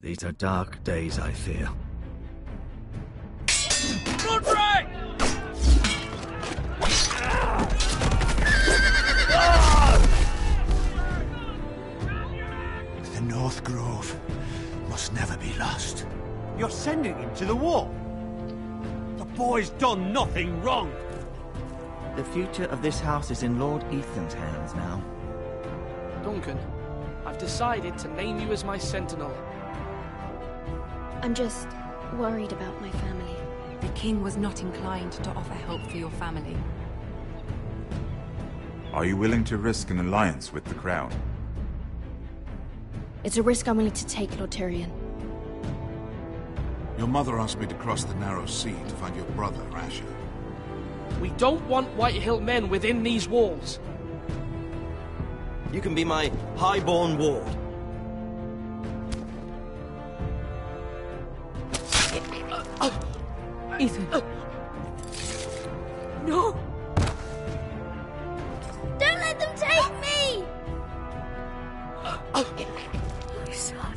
These are dark days, I fear. Godfrey! The North Grove must never be lost. You're sending him to the war? The boy's done nothing wrong. The future of this house is in Lord Ethan's hands now. Duncan, I've decided to name you as my sentinel. I'm just worried about my family. The king was not inclined to offer help for your family. Are you willing to risk an alliance with the crown? It's a risk I'm willing to take, Lord Tyrion. Your mother asked me to cross the narrow sea to find your brother, Asher. We don't want Whitehill men within these walls. You can be my highborn ward. Ethan. No! Don't let them take me! My son.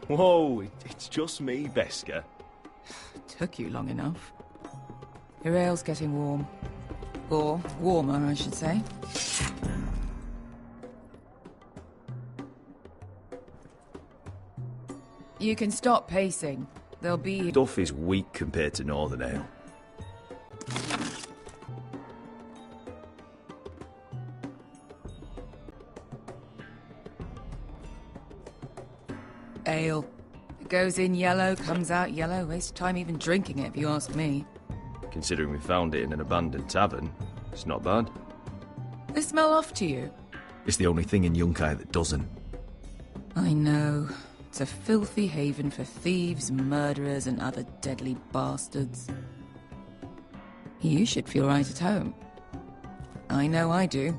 Whoa, it's just me, Beskar. Took you long enough. Your ale's getting warm. Or warmer, I should say. You can stop pacing. There'll be... Duff is weak compared to Northern Ale. Ale. It goes in yellow, comes out yellow. Waste time even drinking it, if you ask me. Considering we found it in an abandoned tavern, it's not bad. They smell off to you? It's the only thing in Yunkai that doesn't. I know. It's a filthy haven for thieves, murderers, and other deadly bastards. You should feel right at home. I know I do.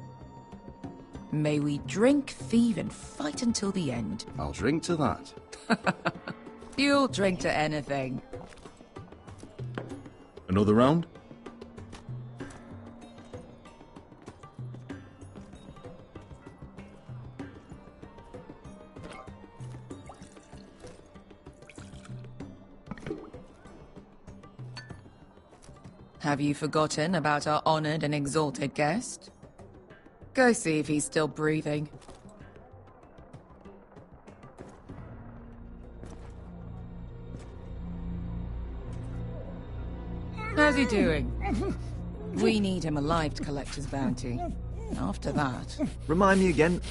May we drink, thieve, and fight until the end. I'll drink to that. You'll drink to anything. Another round? Have you forgotten about our honored and exalted guest? Go see if he's still breathing. How's he doing? We need him alive to collect his bounty. After that... Remind me again,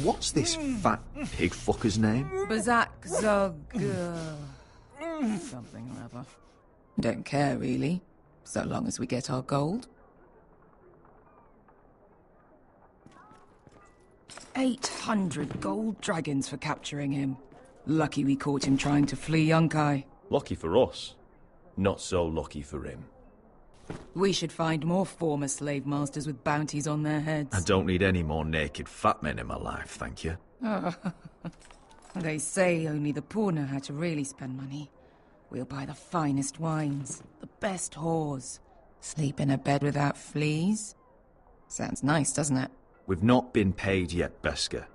what's this fat pig fucker's name? Bazak Zog... something or other. Don't care, really. So long as we get our gold. 800 gold dragons for capturing him. Lucky we caught him trying to flee Yunkai. Lucky for us. Not so lucky for him. We should find more former slave masters with bounties on their heads. I don't need any more naked fat men in my life, thank you. They say only the poor know how to really spend money. We'll buy the finest wines, the best whores, sleep in a bed without fleas. Sounds nice, doesn't it? We've not been paid yet, Beskar.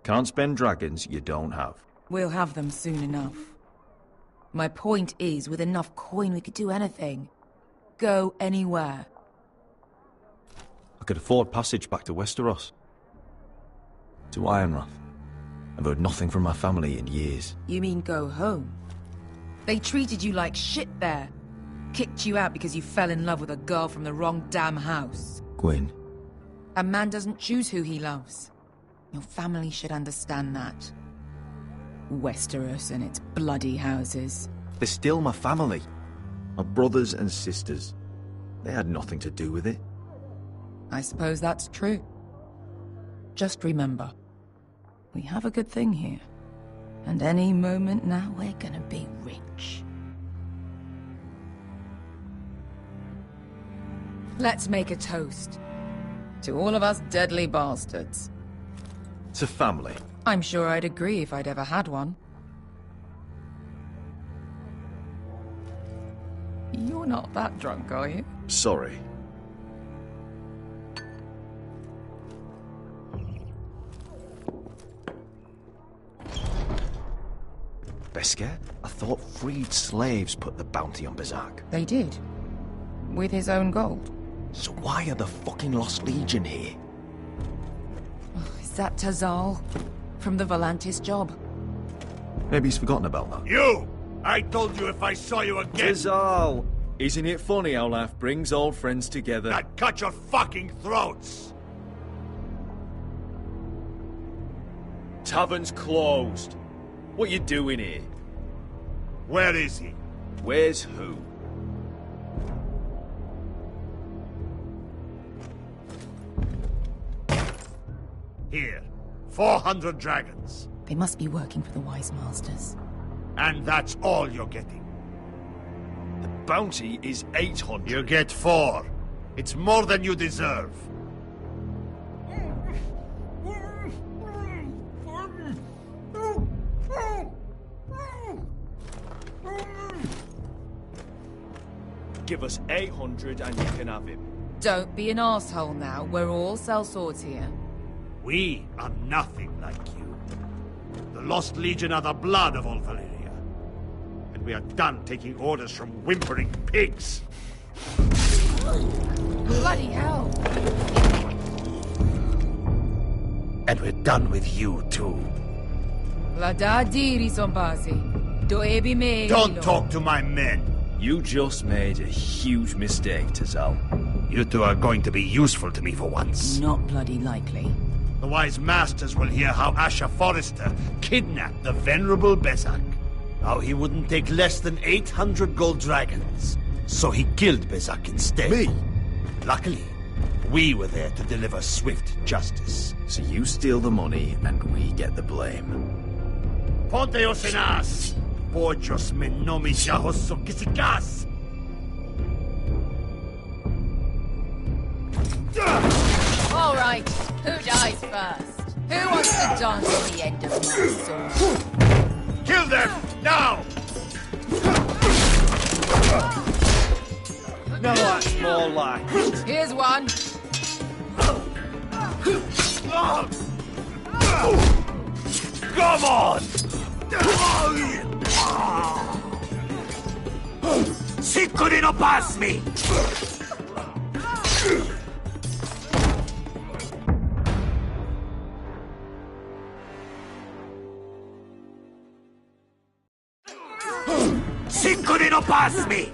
Can't spend dragons you don't have. We'll have them soon enough. My point is, with enough coin we could do anything. Go anywhere. I could afford passage back to Westeros. To Ironrath. I've heard nothing from my family in years. You mean go home? They treated you like shit there. Kicked you out because you fell in love with a girl from the wrong damn house. Gwyn. A man doesn't choose who he loves. Your family should understand that. Westeros and its bloody houses. They're still my family. My brothers and sisters. They had nothing to do with it. I suppose that's true. Just remember, we have a good thing here. And any moment now, we're gonna be rich. Let's make a toast. To all of us deadly bastards. To family. I'm sure I'd agree if I'd ever had one. You're not that drunk, are you? Sorry. Beskar? I thought freed slaves put the bounty on Berserk. They did. With his own gold. So why are the fucking Lost Legion here? Is that Tazal? From the Volantis job? Maybe he's forgotten about that. You! I told you if I saw you again... Tazal! Isn't it funny how life brings old friends together? I'd cut your fucking throats! Tavern's closed. What you doing here? Where is he? Where's who? Here. 400 dragons. They must be working for the Wise Masters. And that's all you're getting. The bounty is 800. You get 4. It's more than you deserve. Give us 800 and you can have him. Don't be an asshole now. We're all sellswords here. We are nothing like you. The Lost Legion are the blood of all Valyria. And we are done taking orders from whimpering pigs. Bloody hell! And we're done with you, too. Don't talk to my men. You just made a huge mistake, Tazal. You two are going to be useful to me for once. Not bloody likely. The Wise Masters will hear how Asher Forrester kidnapped the venerable Bezak. How he wouldn't take less than 800 gold dragons. So he killed Bezak instead. Me? Luckily, we were there to deliver swift justice. So you steal the money and we get the blame. Ponteos en as! Pochos me nomis yahos sokisikas! All right, who dies first? Who wants to dance on the end of my sword? Kill them! Now! No, that's more like it. Here's one. Come on! Sicuri no pass me! Sicuri no pass me!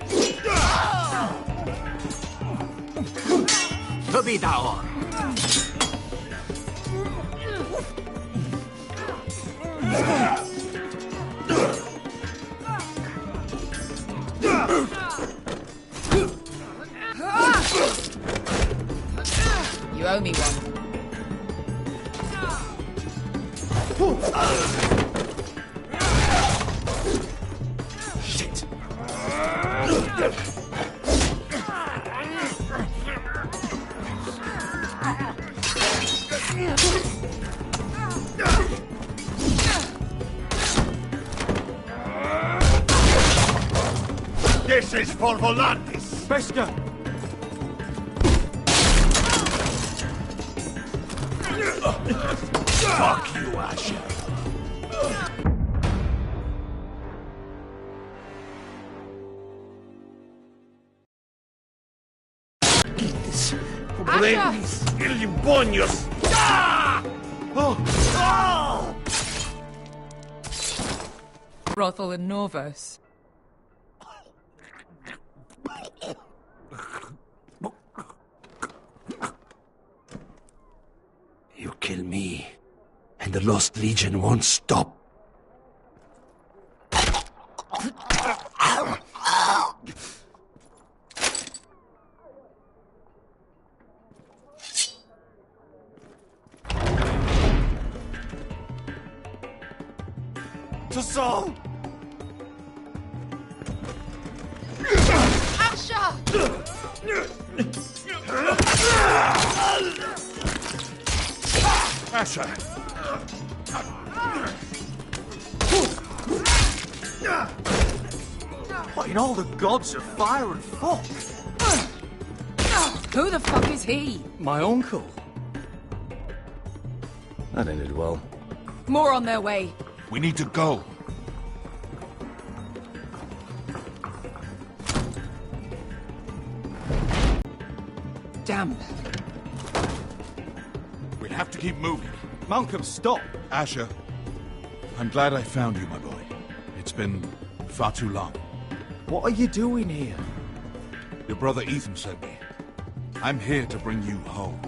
Lubidaor! You owe me one. Shit. This is for Volantis! Beskar! Fuck you, Asher. Pobrenis, ilibonios! Ah! Oh! Brothel and Norvos. You kill me, and the Lost Legion won't stop. to Saul! Asher! Asher! What in all the gods of fire and fuck? Who the fuck is he? My uncle. That ended well. More on their way. We need to go. Damn. We'll have to keep moving. Malcolm, stop! Asher, I'm glad I found you, my boy. It's been far too long. What are you doing here? Your brother Ethan sent me. I'm here to bring you home.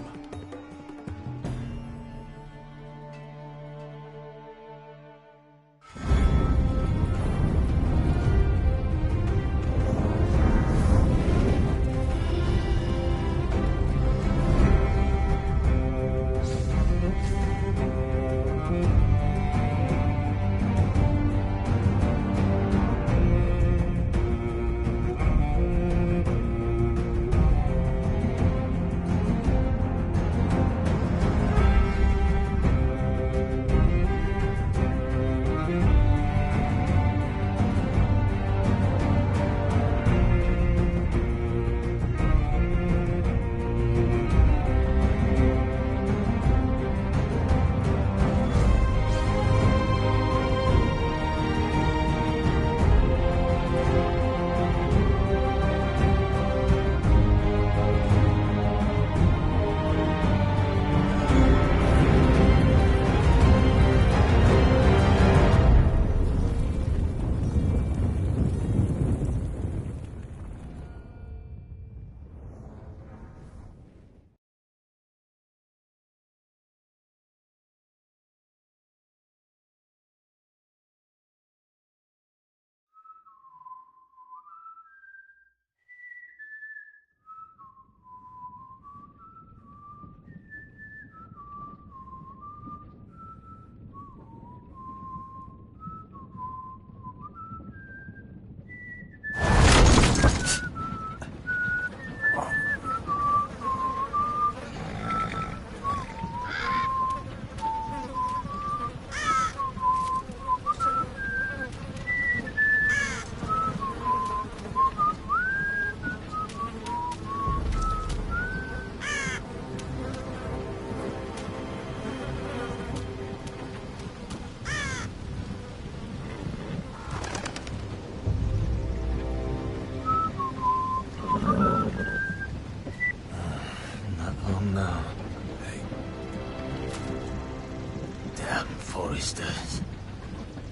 Foresters.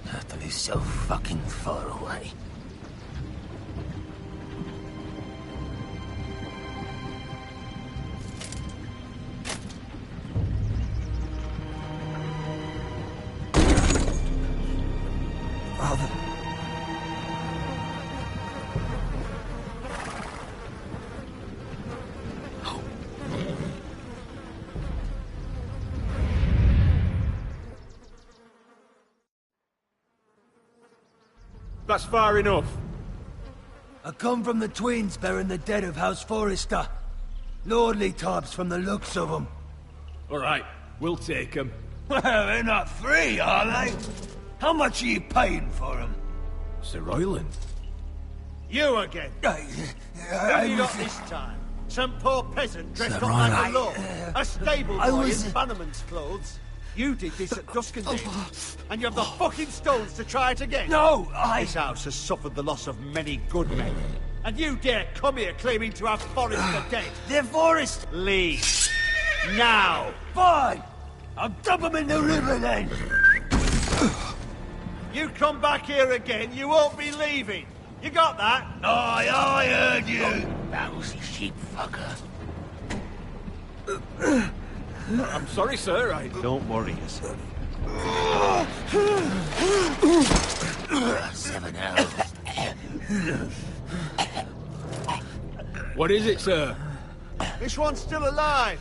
Turtle is so fucking far away. Father. That's far enough. I come from the twins bearing the dead of House Forrester. Lordly types from the looks of them. All right, we'll take them. Well, they're not free, are they? How much are you paying for them? Sir Royland. You again. Who have you got this time? Some poor peasant dressed up like a lord. A stable boy in Bannerman's clothes. You did this at Duskendale, and you have the fucking stones to try it again. No, This house has suffered the loss of many good men, and you dare come here claiming to have Forrester dead. They're Forrest. Leave. Now. Fine. I'll dump them in the river then. You come back here again, you won't be leaving. You got that? Aye, I heard you. Lousy sheep fucker. I'm sorry, sir. Don't worry yourself. 7 hours. What is it, sir? This one's still alive.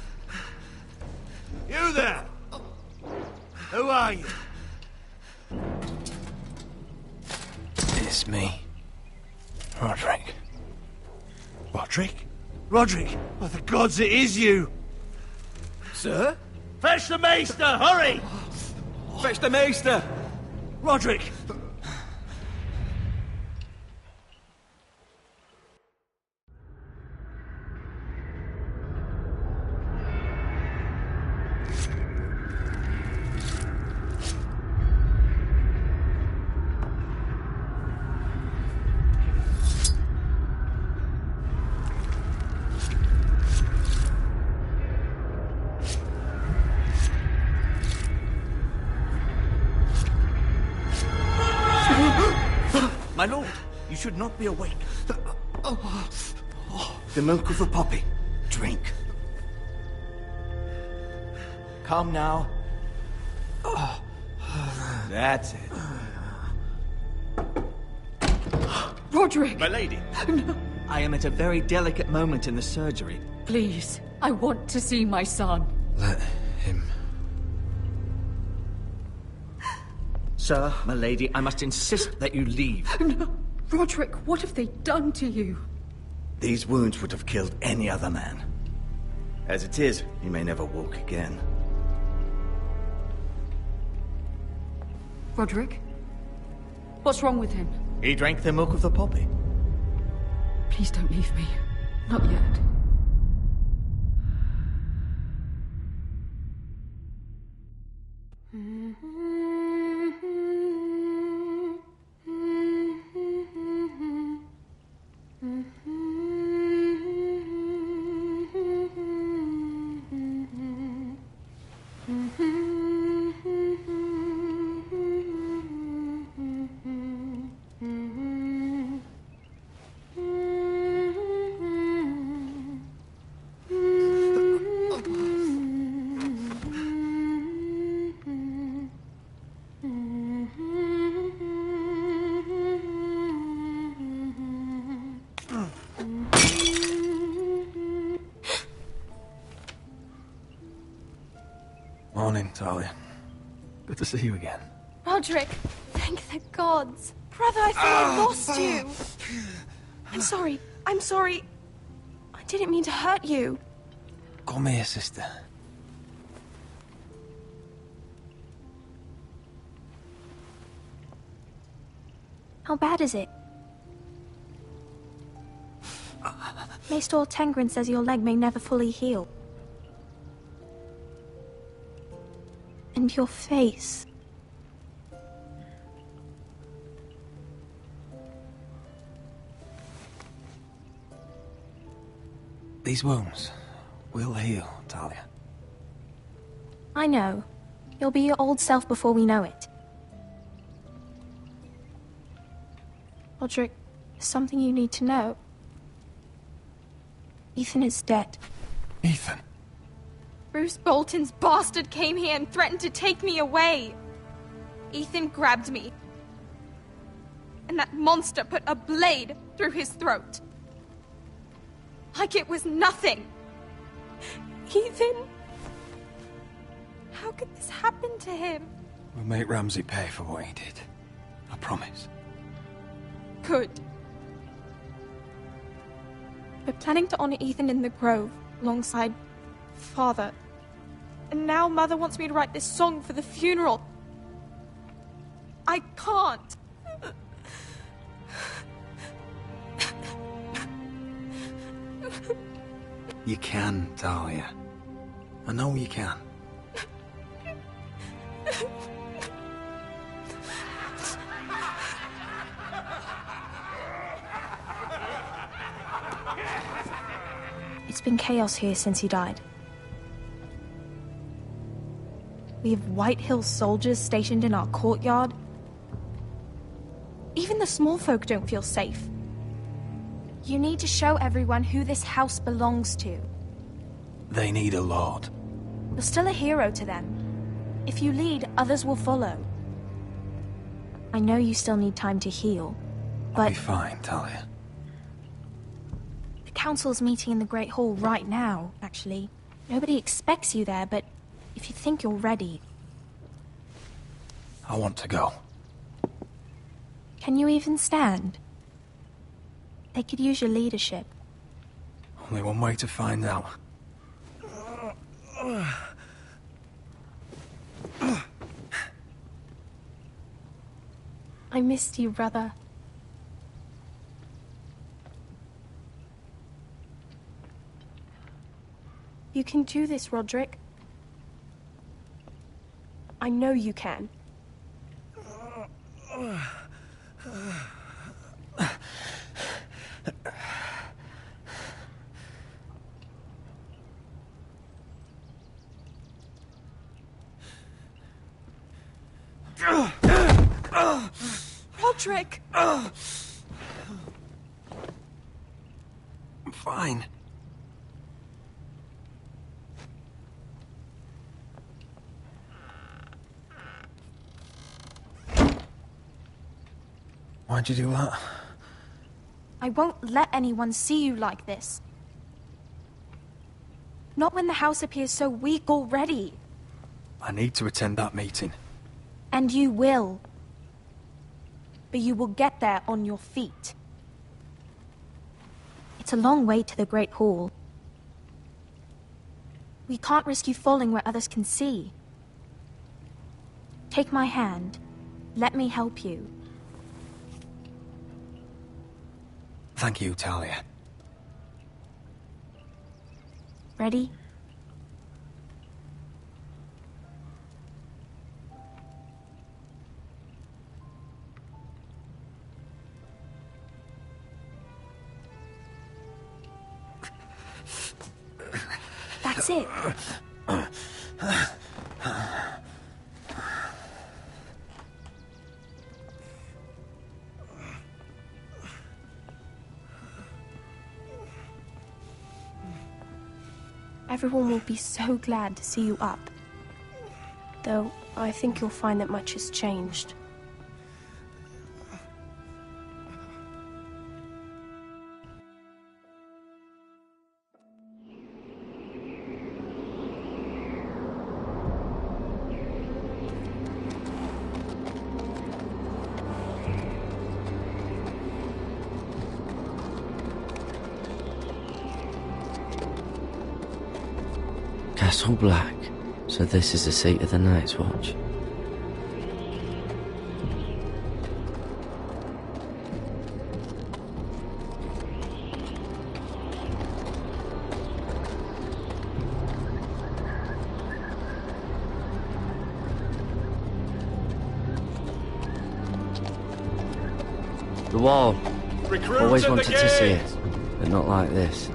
You there? Who are you? It's me. Roderick. Roderick? Roderick, by the gods, it is you! Sir? Fetch the maester, hurry! Fetch the maester! Roderick! My lord, you should not be awake. The milk of the poppy. Drink. Calm now. That's it. Roderick! My lady. No. I am at a very delicate moment in the surgery. Please, I want to see my son. Let him... Sir, my lady, I must insist that you leave. No. Roderick, what have they done to you? These wounds would have killed any other man. As it is, he may never walk again. Roderick? What's wrong with him? He drank the milk of the poppy. Please don't leave me. Not yet. Morning, Talia. Good to see you again. Roderick, thank the gods. Brother, I thought I lost you. I'm sorry. I'm sorry. I didn't mean to hurt you. Come here, sister. How bad is it? Maester Tengrin says your leg may never fully heal. And your face. These wounds will heal, Talia. I know. You'll be your old self before we know it. Roderick, there's something you need to know. Ethan is dead. Ethan? Bruce Bolton's bastard came here and threatened to take me away. Ethan grabbed me. And that monster put a blade through his throat. Like it was nothing. Ethan? How could this happen to him? We'll make Ramsay pay for what he did. I promise. Good. We're planning to honor Ethan in the Grove, alongside Father. And now Mother wants me to write this song for the funeral. I can't. You can, Talia. I know you can. It's been chaos here since he died. We have White Hill soldiers stationed in our courtyard. Even the small folk don't feel safe. You need to show everyone who this house belongs to. They need a lord. You're still a hero to them. If you lead, others will follow. I know you still need time to heal, but... I'll be fine, Talia. The council's meeting in the Great Hall right now, actually. Nobody expects you there, but if you think you're ready... I want to go. Can you even stand? They could use your leadership. Only one way to find out. I missed you, brother. You can do this, Roderick. I know you can. Roderick! I'm fine. Why'd you do that? I won't let anyone see you like this. Not when the house appears so weak already. I need to attend that meeting. And you will. But you will get there on your feet. It's a long way to the Great Hall. We can't risk you falling where others can see. Take my hand. Let me help you. Thank you, Talia. Ready? That's it. Everyone will be so glad to see you up. Though, I think you'll find that much has changed. Castle Black. So this is the seat of the Night's Watch. The wall. Recruits Always at the wanted to see gate. it, but not like this.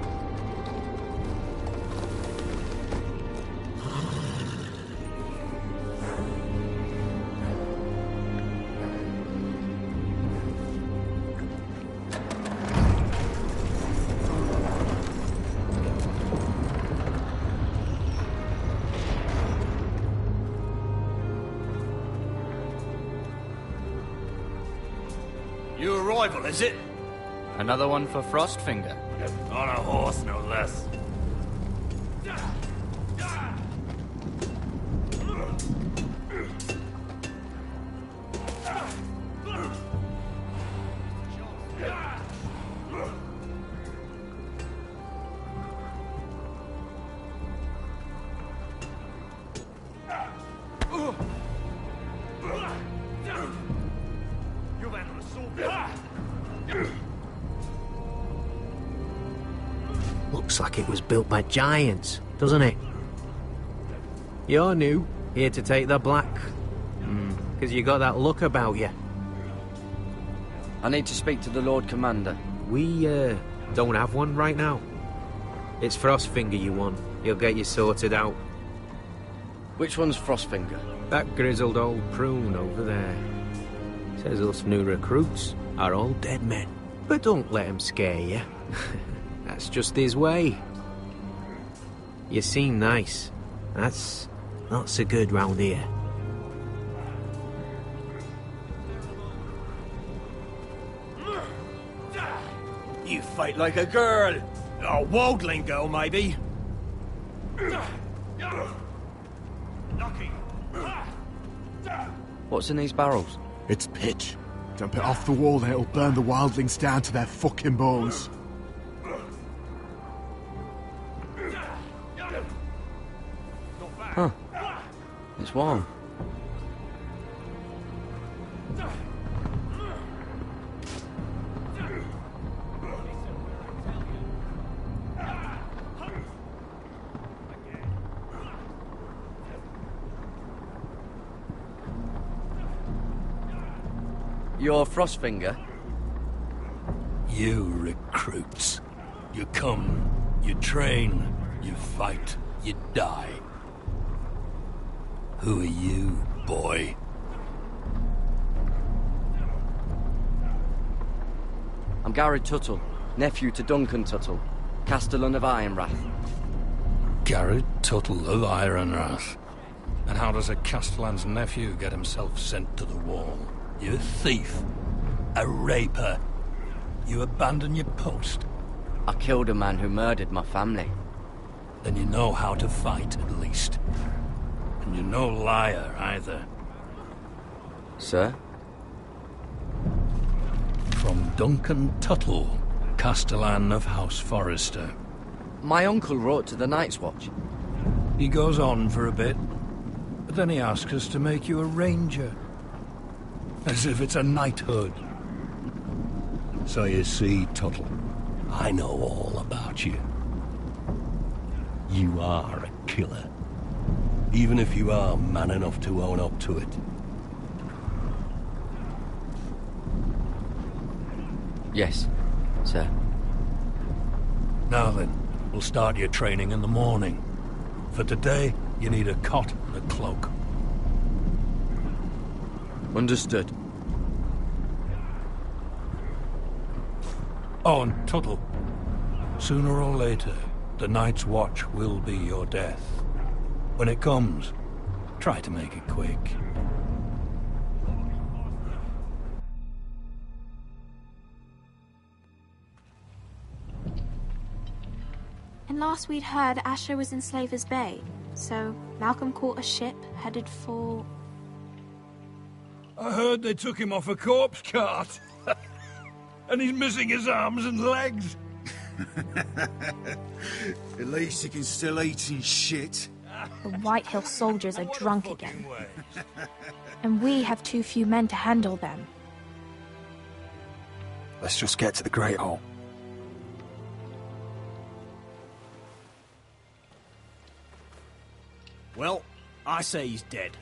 New arrival, is it? Another one for Frostfinger. On a horse, no less. Looks like it was built by giants, doesn't it? You're new, here to take the black. Because you got that look about you. I need to speak to the Lord Commander. We, don't have one right now. It's Frostfinger you want. He'll get you sorted out. Which one's Frostfinger? That grizzled old prune over there. Says us new recruits are all dead men. But don't let him scare you. That's just his way. You seem nice. That's not so good round here. You fight like a girl. A wildling girl, maybe. What's in these barrels? It's pitch. Dump it off the wall, then it'll burn the wildlings down to their fucking bones. Huh. It's warm. You're Frostfinger? You recruits. You come, you train, you fight, you die. Who are you, boy? I'm Garrett Tuttle, nephew to Duncan Tuttle, Castellan of Ironrath. Garrett Tuttle of Ironrath. And how does a Castellan's nephew get himself sent to the wall? You a thief, a raper. You abandon your post. I killed a man who murdered my family. Then you know how to fight, at least. And you're no liar, either. Sir? From Duncan Tuttle, Castellan of House Forrester. My uncle wrote to the Night's Watch. He goes on for a bit, but then he asks us to make you a ranger. As if it's a knighthood. So you see, Tuttle, I know all about you. You are a killer. Even if you are man enough to own up to it. Yes, sir. Now then, we'll start your training in the morning. For today, you need a cot and a cloak. Understood. Oh, and Tuttle. Sooner or later, the Night's Watch will be your death. When it comes, try to make it quick. And last we'd heard, Asher was in Slaver's Bay. So Malcolm caught a ship headed for... I heard they took him off a corpse cart. And he's missing his arms and legs. At least he can still eat and shit. The White Hill soldiers are drunk again. And we have too few men to handle them. Let's just get to the Great Hall. Well, I say he's dead.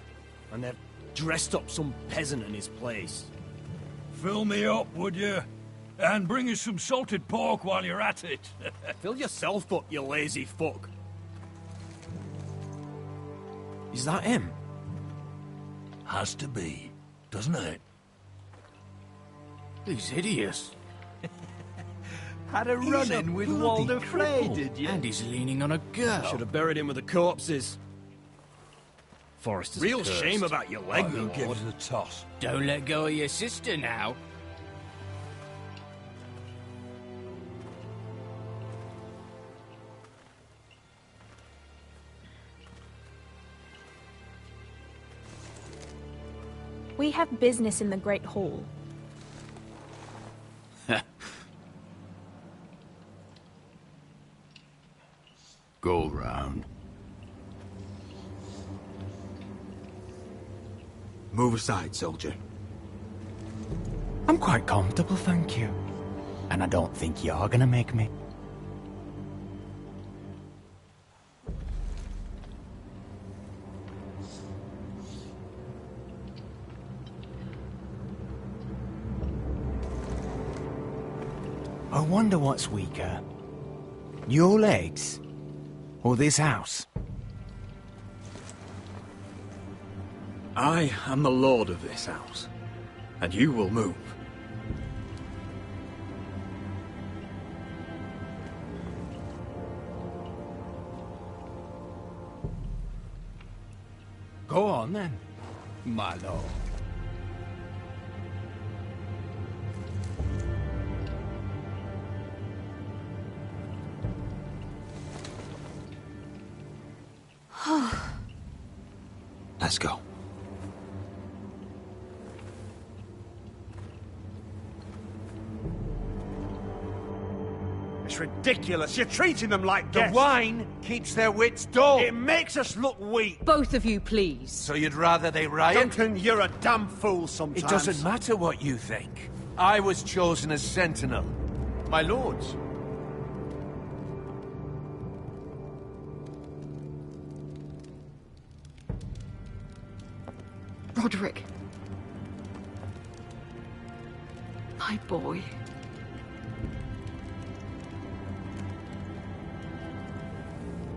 And they've dressed up some peasant in his place. Fill me up, would you? And bring us some salted pork while you're at it. Fill yourself up, you lazy fuck. Is that him? Has to be, doesn't it? He's hideous. Had a run-in with Walder Frey, did you? And he's leaning on a girl. Should have buried him with the corpses. Forrester's Real cursed. shame about your leg, Who my gives lord. a toss? Don't let go of your sister now. We have business in the Great Hall. Go round. Move aside, soldier. I'm quite comfortable, thank you. And I don't think you're gonna make me. I wonder what's weaker. Your legs? Or this house? I am the lord of this house, and you will move. Go on then, my lord. Let's go. It's ridiculous. You're treating them like guests. The wine keeps their wits dull. It makes us look weak. Both of you, please. So you'd rather they riot? Duncan, you're a damn fool sometimes. It doesn't matter what you think. I was chosen as sentinel. My lords. Roderick. My boy.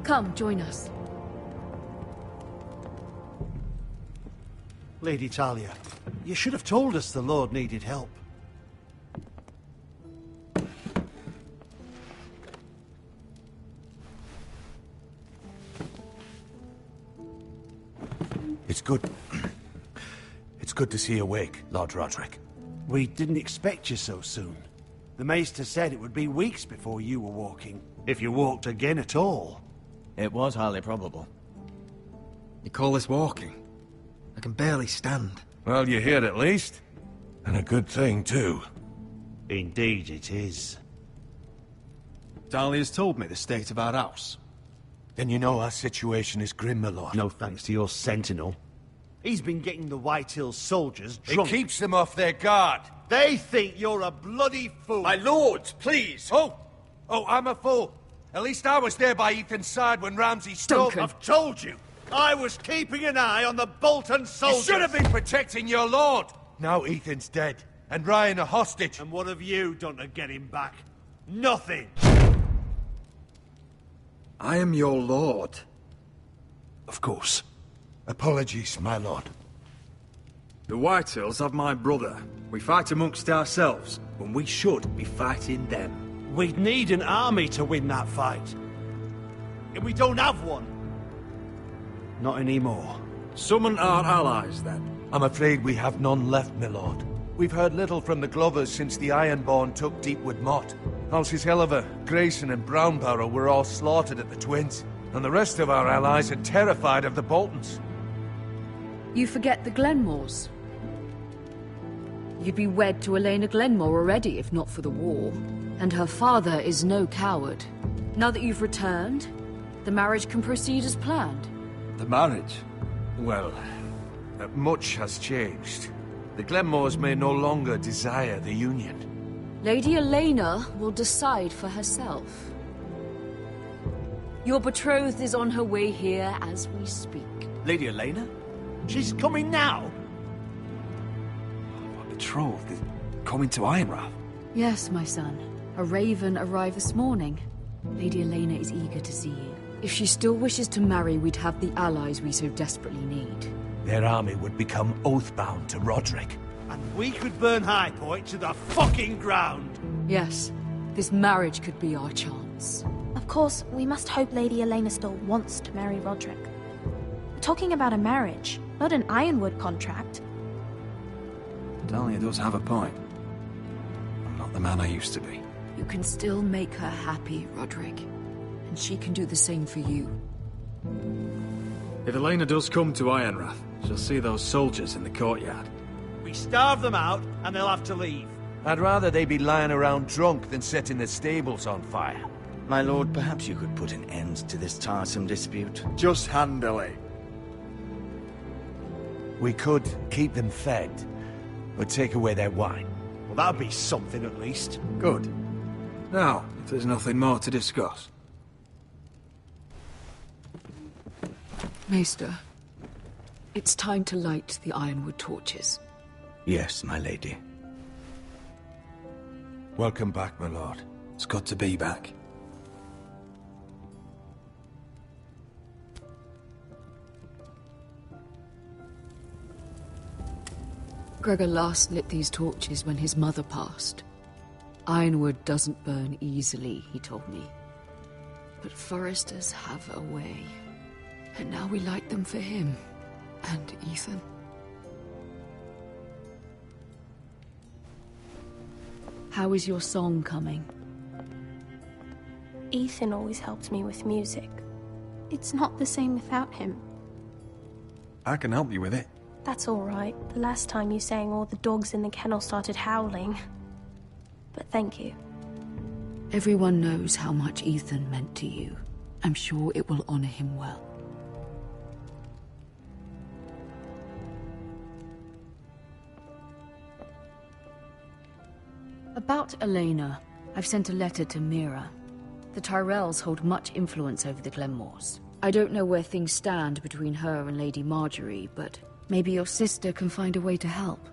Come, join us. Lady Talia, you should have told us the Lord needed help. It's good. It's good to see you awake, Lord Roderick. We didn't expect you so soon. The Maester said it would be weeks before you were walking, if you walked again at all. It was highly probable. You call this walking? I can barely stand. Well, you're here at least. And a good thing, too. Indeed it is. Dahlia's told me the state of our house. Then you know our situation is grim, my lord. No thanks to your sentinel. He's been getting the White Hills soldiers drunk. It keeps them off their guard. They think you're a bloody fool. My lords, please. Oh, I'm a fool. At least I was there by Ethan's side when Ramsay stole... I've told you. I was keeping an eye on the Bolton soldiers. You should have been protecting your lord. Now Ethan's dead, and Ryan a hostage. And what have you done to get him back? Nothing. I am your lord. Of course. Apologies, my lord. The Whitehills have my brother. We fight amongst ourselves, when we should be fighting them. We'd need an army to win that fight. And we don't have one. Not anymore. Summon our allies, then. I'm afraid we have none left, my lord. We've heard little from the Glovers since the Ironborn took Deepwood Motte. Houses Helliver, Grayson and Brownbarrow were all slaughtered at the Twins, and the rest of our allies are terrified of the Boltons. You forget the Glenmores. You'd be wed to Elena Glenmore already, if not for the war. And her father is no coward. Now that you've returned, the marriage can proceed as planned. The marriage? Well, much has changed. The Glenmores may no longer desire the union. Lady Elena will decide for herself. Your betrothed is on her way here as we speak. Lady Elena? She's coming now? My betrothed is coming to Ironrath? Yes, my son. A raven arrived this morning. Lady Elena is eager to see you. If she still wishes to marry, we'd have the allies we so desperately need. Their army would become oathbound to Roderick. And we could burn High Point to the fucking ground! Yes, this marriage could be our chance. Of course, we must hope Lady Elena still wants to marry Roderick. We're talking about a marriage, not an Ironwood contract. Dahlia does have a point. I'm not the man I used to be. You can still make her happy, Roderick. And she can do the same for you. If Elena does come to Ironrath, she'll see those soldiers in the courtyard. We starve them out, and they'll have to leave. I'd rather they be lying around drunk than setting the stables on fire. My lord, perhaps you could put an end to this tiresome dispute. Just handily. We could keep them fed, but take away their wine. Well, that'd be something at least. Good. Now, if there's nothing more to discuss. Maester, it's time to light the Ironwood torches. Yes, my lady. Welcome back, my lord. It's good to be back. Gregor last lit these torches when his mother passed. Ironwood doesn't burn easily, he told me. But foresters have a way. And now we light them for him. And Ethan. How is your song coming? Ethan always helps me with music. It's not the same without him. I can help you with it. That's all right. The last time you sang, all the dogs in the kennel started howling. But thank you. Everyone knows how much Ethan meant to you. I'm sure it will honor him well. About Elena, I've sent a letter to Mira. The Tyrells hold much influence over the Glenmores. I don't know where things stand between her and Lady Marjorie, but maybe your sister can find a way to help.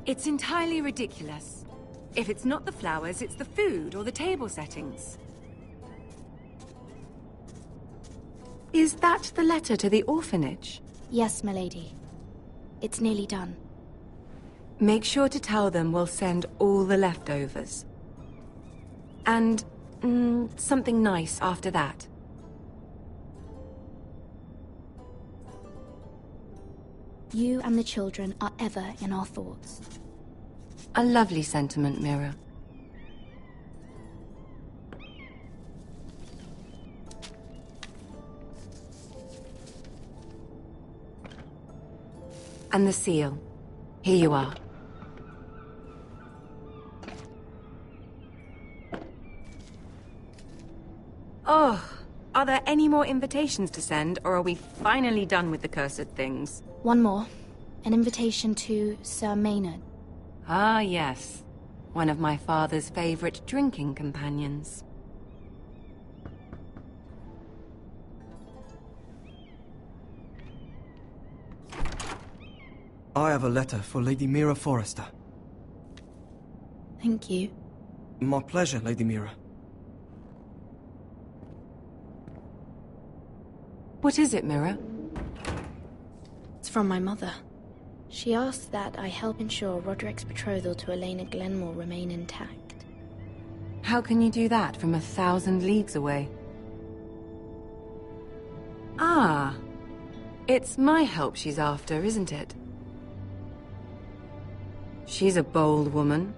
It's entirely ridiculous. If it's not the flowers, it's the food or the table settings. Is that the letter to the orphanage? Yes, milady. It's nearly done. Make sure to tell them we'll send all the leftovers. And, something nice after that. You and the children are ever in our thoughts. A lovely sentiment, Mira. And the seal. Here you are. Oh, are there any more invitations to send, or are we finally done with the cursed things? One more. An invitation to Sir Maynard. Ah, yes. One of my father's favorite drinking companions. I have a letter for Lady Mira Forrester. Thank you. My pleasure, Lady Mira. What is it, Mira? It's from my mother. She asked that I help ensure Roderick's betrothal to Elena Glenmore remain intact. How can you do that from 1,000 leagues away? Ah, it's my help she's after, isn't it? She's a bold woman.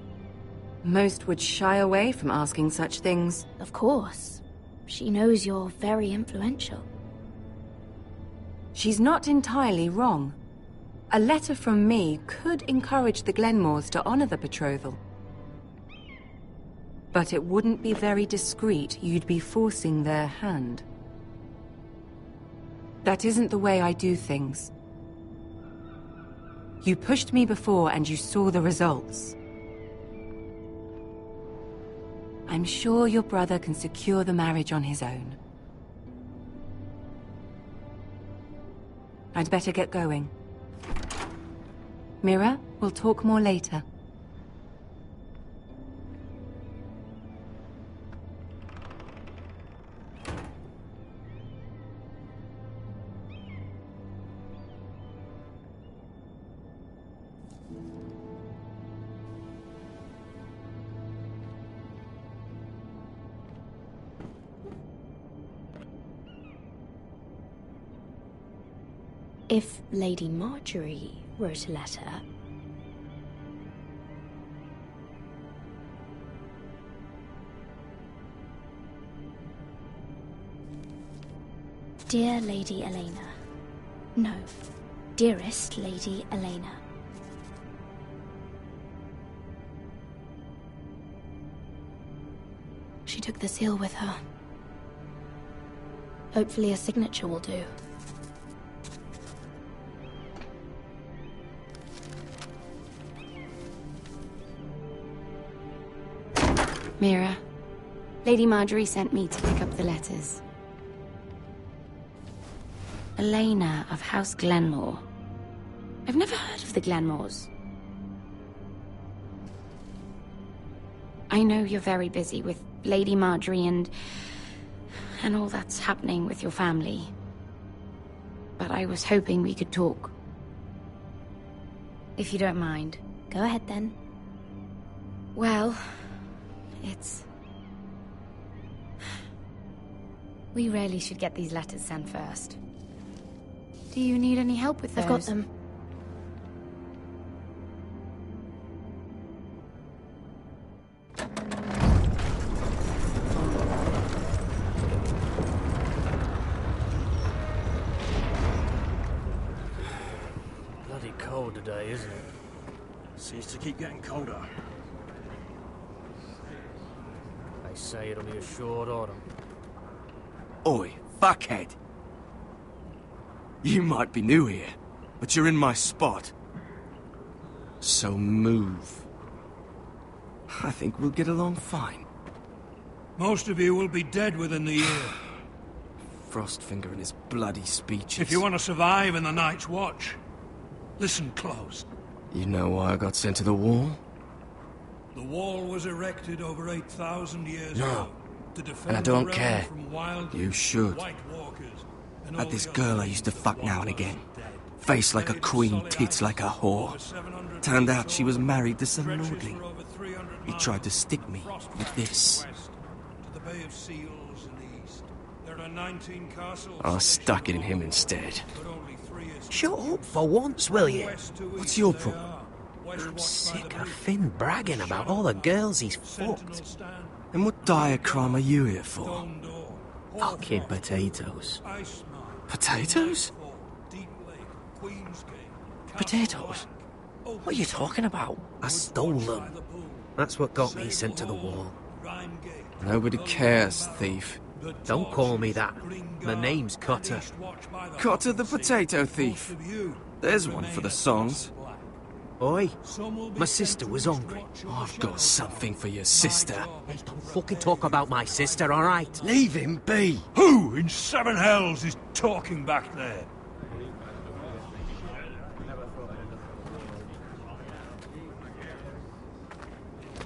Most would shy away from asking such things. Of course. She knows you're very influential. She's not entirely wrong. A letter from me could encourage the Glenmores to honor the betrothal. But it wouldn't be very discreet. You'd be forcing their hand. That isn't the way I do things. You pushed me before and you saw the results. I'm sure your brother can secure the marriage on his own. I'd better get going. Mira, we'll talk more later. If Lady Marjorie wrote a letter... Dear Lady Elena. No, dearest Lady Elena. She took the seal with her. Hopefully a signature will do. Mira, Lady Marjorie sent me to pick up the letters. Elena of House Glenmore. I've never heard of the Glenmores. I know you're very busy with Lady Marjorie and all that's happening with your family. But I was hoping we could talk. If you don't mind. Go ahead then. Well, we really should get these letters sent first. Do you need any help with those? I've got them. today, isn't it? Seems to keep getting colder. They say it'll be a short autumn. Oi, fuckhead. You might be new here, but you're in my spot. So move. I think we'll get along fine. Most of you will be dead within the year. Frostfinger and his bloody speeches. If you want to survive in the Night's Watch, listen close. You know why I got sent to the wall? The wall was erected over 8,000 years No. ago to defend And I don't the realm care. from wild You should. White Walkers and Had all this the girl other I used to beasts fuck of now and Wilders again. dead. Face like a Buried in queen, solid tits like a ice, whore. over 700 Turned feet out she tall, was married to some stretches lordling. for over 300 He miles, tried to stick me with this. west to the Bay of Seals in the east. There are 19 castles. I stuck it in him instead. But only 3 is Shut up for once, will you? west to What's east your they problem? are. West I'm watched by sick the of British. Finn bragging about all the girls he's Sentinel fucked. stand. And what dire crime are you here for? Stone door. Fucking potatoes. Ice Mark. Potatoes? Deep Lake. Queen's Gate. Potatoes? What are you talking about? I stole them. That's what got me sent to the wall. Nobody cares, thief. Don't call me that. My name's Cotter. Cotter the potato thief. There's one for the songs. Oi, my sister was hungry. I've got something for your sister. Hey, don't fucking talk about my sister, alright? Leave him be. Who in 7 hells is talking back there?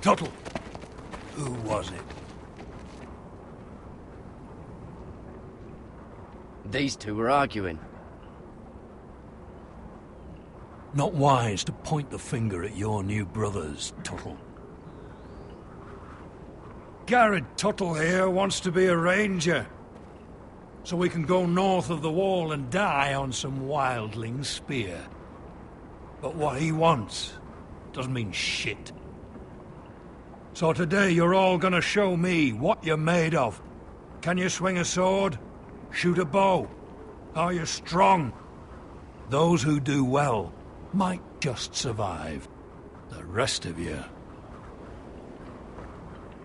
Tuttle. Who was it? These two were arguing. Not wise to point the finger at your new brothers, Tuttle. Garrett Tuttle here wants to be a ranger. So we can go north of the wall and die on some wildling spear. But what he wants doesn't mean shit. So today you're all gonna show me what you're made of. Can you swing a sword? Shoot a bow? Are you strong? Those who do well might just survive. The rest of you...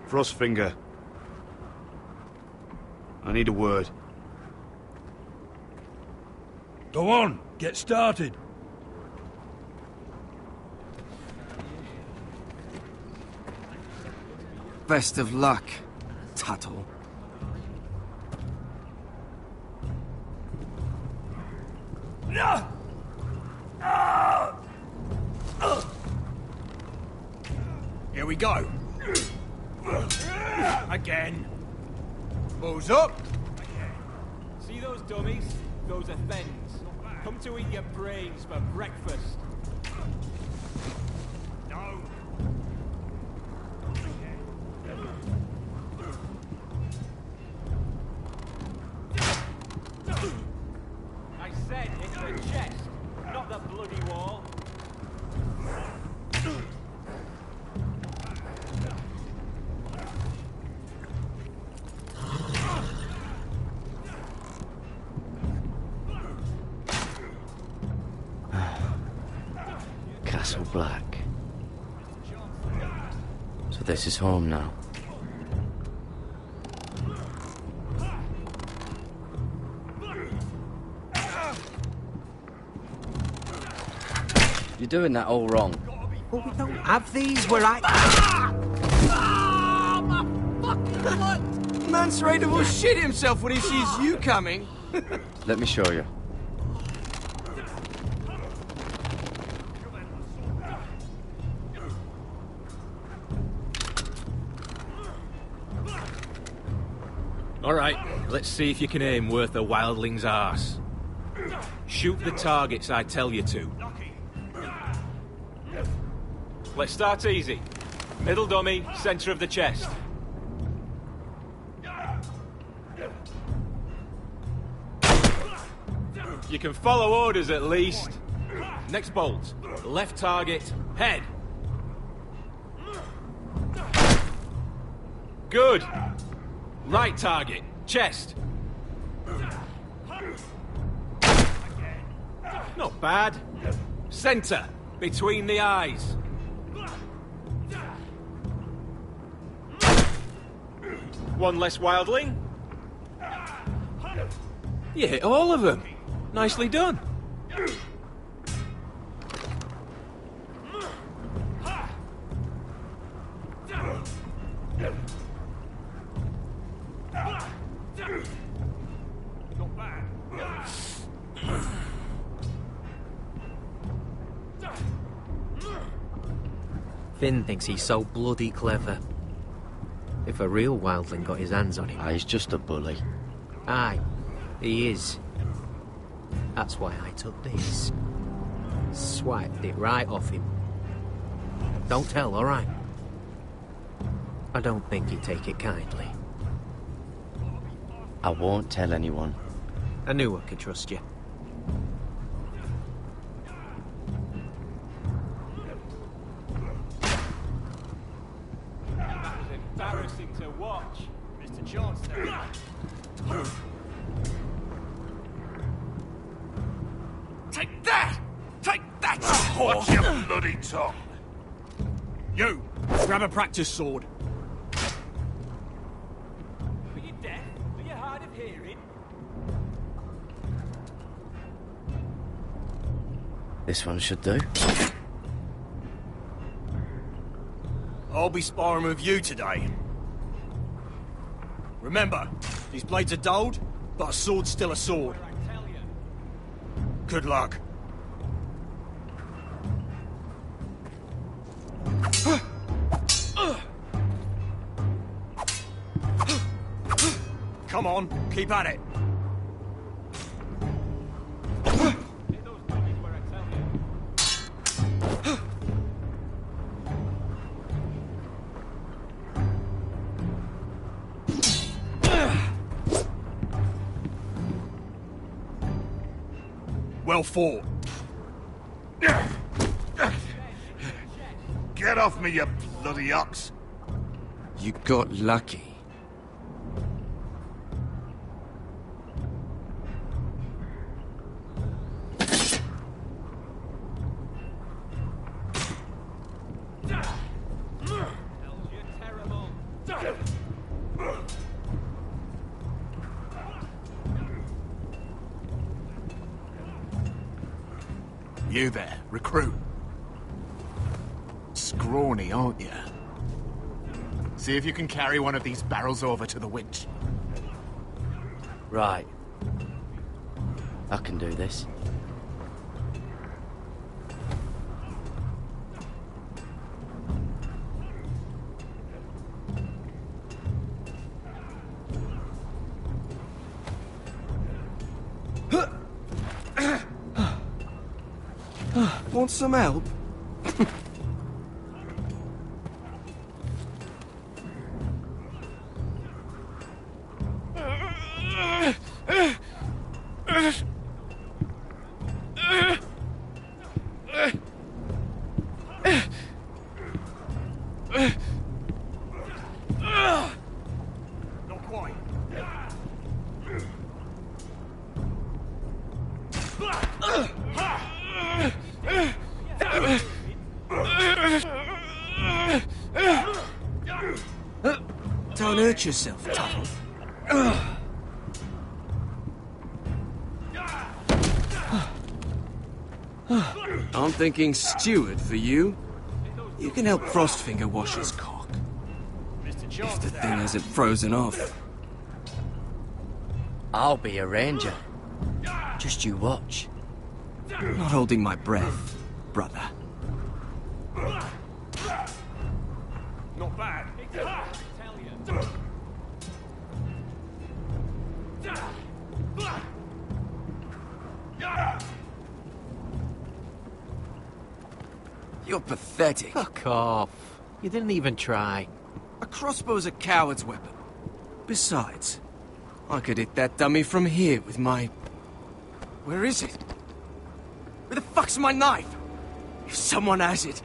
Frostfinger. I need a word. Go on, get started. Best of luck, Tuttle. Here we go. Again. Balls up. See those dummies? Those are thens. Come to eat your brains for breakfast. No. I said it's the chest, not the bloody wall. Castle Black. So this is home now. You're doing that all wrong. Well, we don't have these where I... Mance Raider will shit himself when he sees you coming. Let me show you. Alright, let's see if you can aim worth a wildling's arse. Shoot the targets I tell you to. Let's start easy. Middle dummy, center of the chest. You can follow orders at least. Next bolt. Left target, head. Good. Right target, chest. Not bad. Center, Between the eyes. One less wildling. You hit all of them. Nicely done. Finn thinks he's so bloody clever. If a real wildling got his hands on him... He's just a bully. Aye, he is. That's why I took this. Swiped it right off him. Don't tell, alright? I don't think he'd take it kindly. I won't tell anyone. I knew I could trust you. Embarrassing to watch. Mr. Johnson. Take that! Take that! Watch your bloody tongue! You, grab a practice sword. Are you deaf? Are you hard of hearing? This one should do. I'll be sparring with you today. Remember, these blades are dulled, but a sword's still a sword. Good luck. Come on, keep at it. Well fought. Get off me, you bloody ox! You got lucky. You there, recruit. Scrawny, aren't you? See if you can carry one of these barrels over to the winch. Right. I can do this. Want some help? Not quite. Don't hurt yourself, Tuttle. I'm thinking steward for you. You can help Frostfinger wash his cock. If the thing hasn't frozen off. I'll be a ranger. Just you watch. I'm not holding my breath, brother. Not bad. You're pathetic. Fuck off. You didn't even try. A crossbow's a coward's weapon. Besides, I could hit that dummy from here with my... Where is it? Where the fuck's my knife? If someone has it,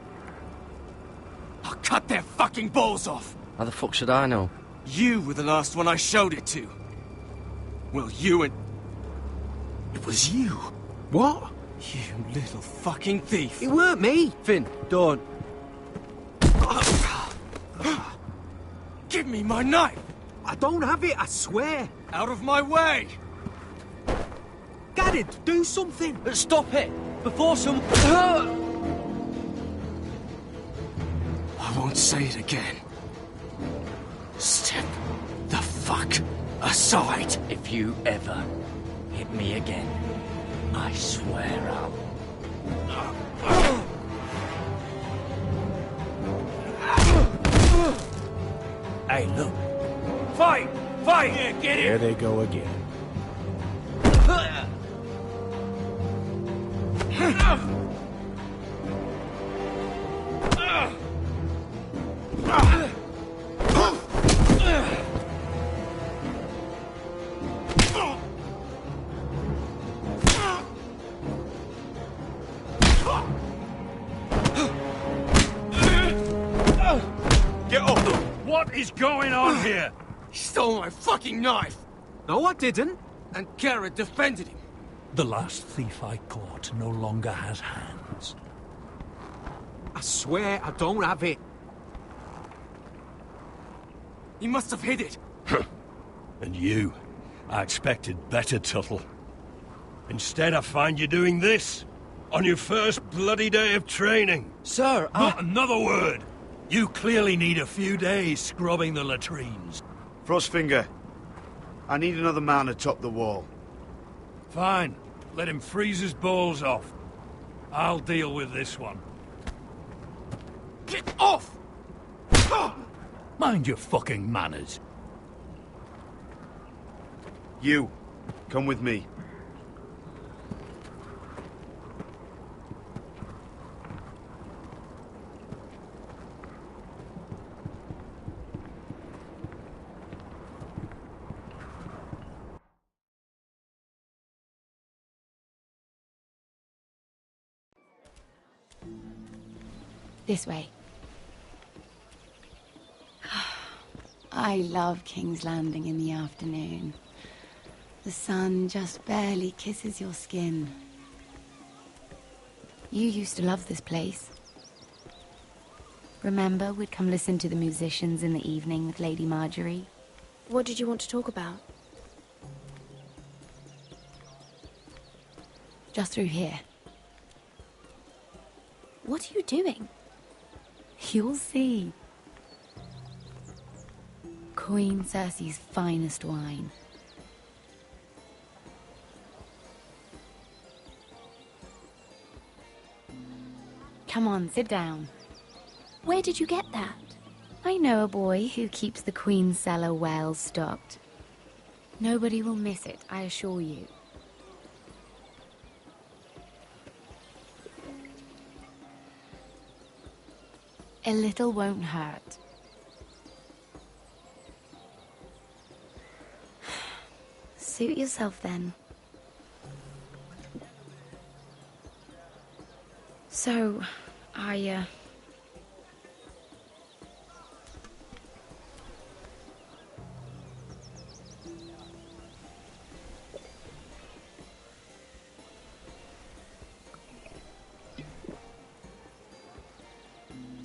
I'll cut their fucking balls off. How the fuck should I know? You were the last one I showed it to. Well, you and... It was you. What? You little fucking thief! It weren't me! Finn, don't. Give me my knife! I don't have it, I swear! Out of my way! Gared, do something! Stop it! Before some... I won't say it again. Step the fuck aside. If you ever hit me again, I swear I'll... Hey, look. Fight! Fight! Yeah, get it! There they go again. Get up! What is going on here? He stole my fucking knife! No, I didn't. And Garrett defended him. The last thief I caught no longer has hands. I swear I don't have it. He must have hid it. And you? I expected better, Tuttle. Instead, I find you doing this. On your first bloody day of training. Sir, Not another word! You clearly need a few days scrubbing the latrines. Frostfinger, I need another man atop the wall. Fine. Let him freeze his balls off. I'll deal with this one. Get off! Mind your fucking manners. You, come with me. This way. I love King's Landing in the afternoon. The sun just barely kisses your skin. You used to love this place. Remember, we'd come listen to the musicians in the evening with Lady Marjorie? What did you want to talk about? Just through here. What are you doing? You'll see. Queen Cersei's finest wine. Come on, sit down. Where did you get that? I know a boy who keeps the Queen's cellar well stocked. Nobody will miss it, I assure you. A little won't hurt. Suit yourself then. So,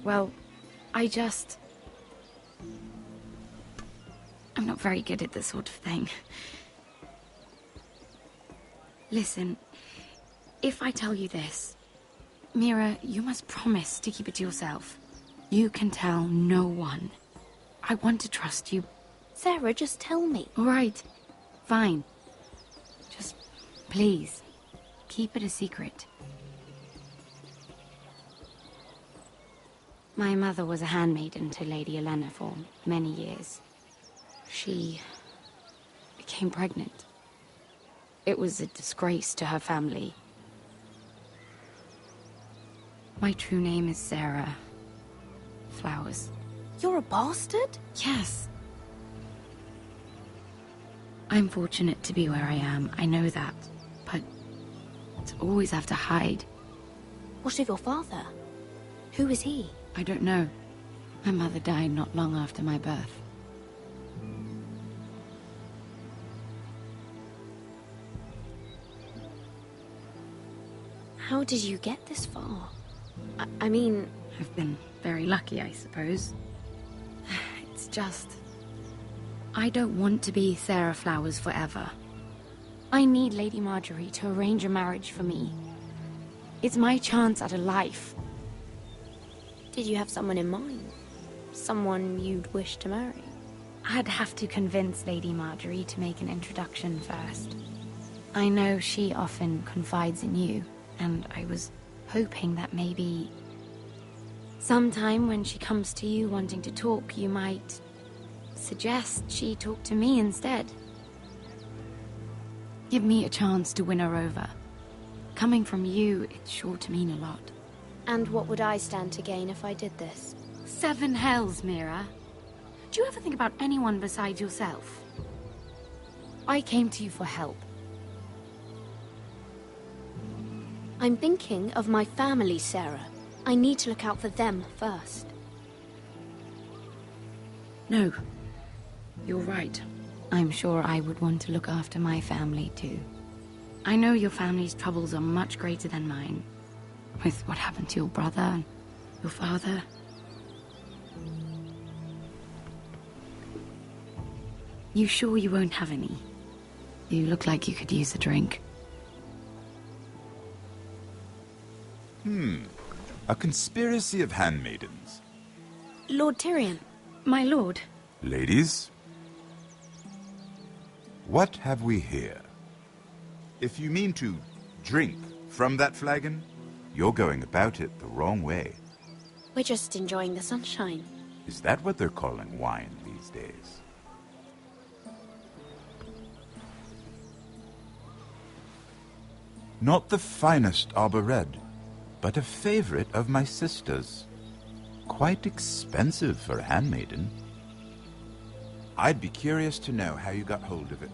well, I'm not very good at this sort of thing. Listen, if I tell you this, Mira, you must promise to keep it to yourself. You can tell no one. I want to trust you. Sarah, just tell me. All right, fine. Just, please, keep it a secret. My mother was a handmaiden to Lady Olenna for many years. She became pregnant. It was a disgrace to her family. My true name is Sarah Flowers. You're a bastard? Yes. I'm fortunate to be where I am, I know that. But to always have to hide. What of your father? Who is he? I don't know. My mother died not long after my birth. How did you get this far? I mean... I've been very lucky, I suppose. It's just... I don't want to be Sarah Flowers forever. I need Lady Marjorie to arrange a marriage for me. It's my chance at a life. Did you have someone in mind? Someone you'd wish to marry? I'd have to convince Lady Marjorie to make an introduction first. I know she often confides in you, and I was hoping that maybe... sometime when she comes to you wanting to talk, you might suggest she talk to me instead. Give me a chance to win her over. Coming from you, it's sure to mean a lot. And what would I stand to gain if I did this? 7 hells, Mira. Do you ever think about anyone besides yourself? I came to you for help. I'm thinking of my family, Sarah. I need to look out for them first. No. You're right. I'm sure I would want to look after my family, too. I know your family's troubles are much greater than mine. With what happened to your brother and your father. You sure you won't have any? You look like you could use a drink. A conspiracy of handmaidens. Lord Tyrion. My lord. Ladies, what have we here? If you mean to drink from that flagon, you're going about it the wrong way. We're just enjoying the sunshine. Is that what they're calling wine these days? Not the finest arbor red, but a favorite of my sister's. Quite expensive for a handmaiden. I'd be curious to know how you got hold of it.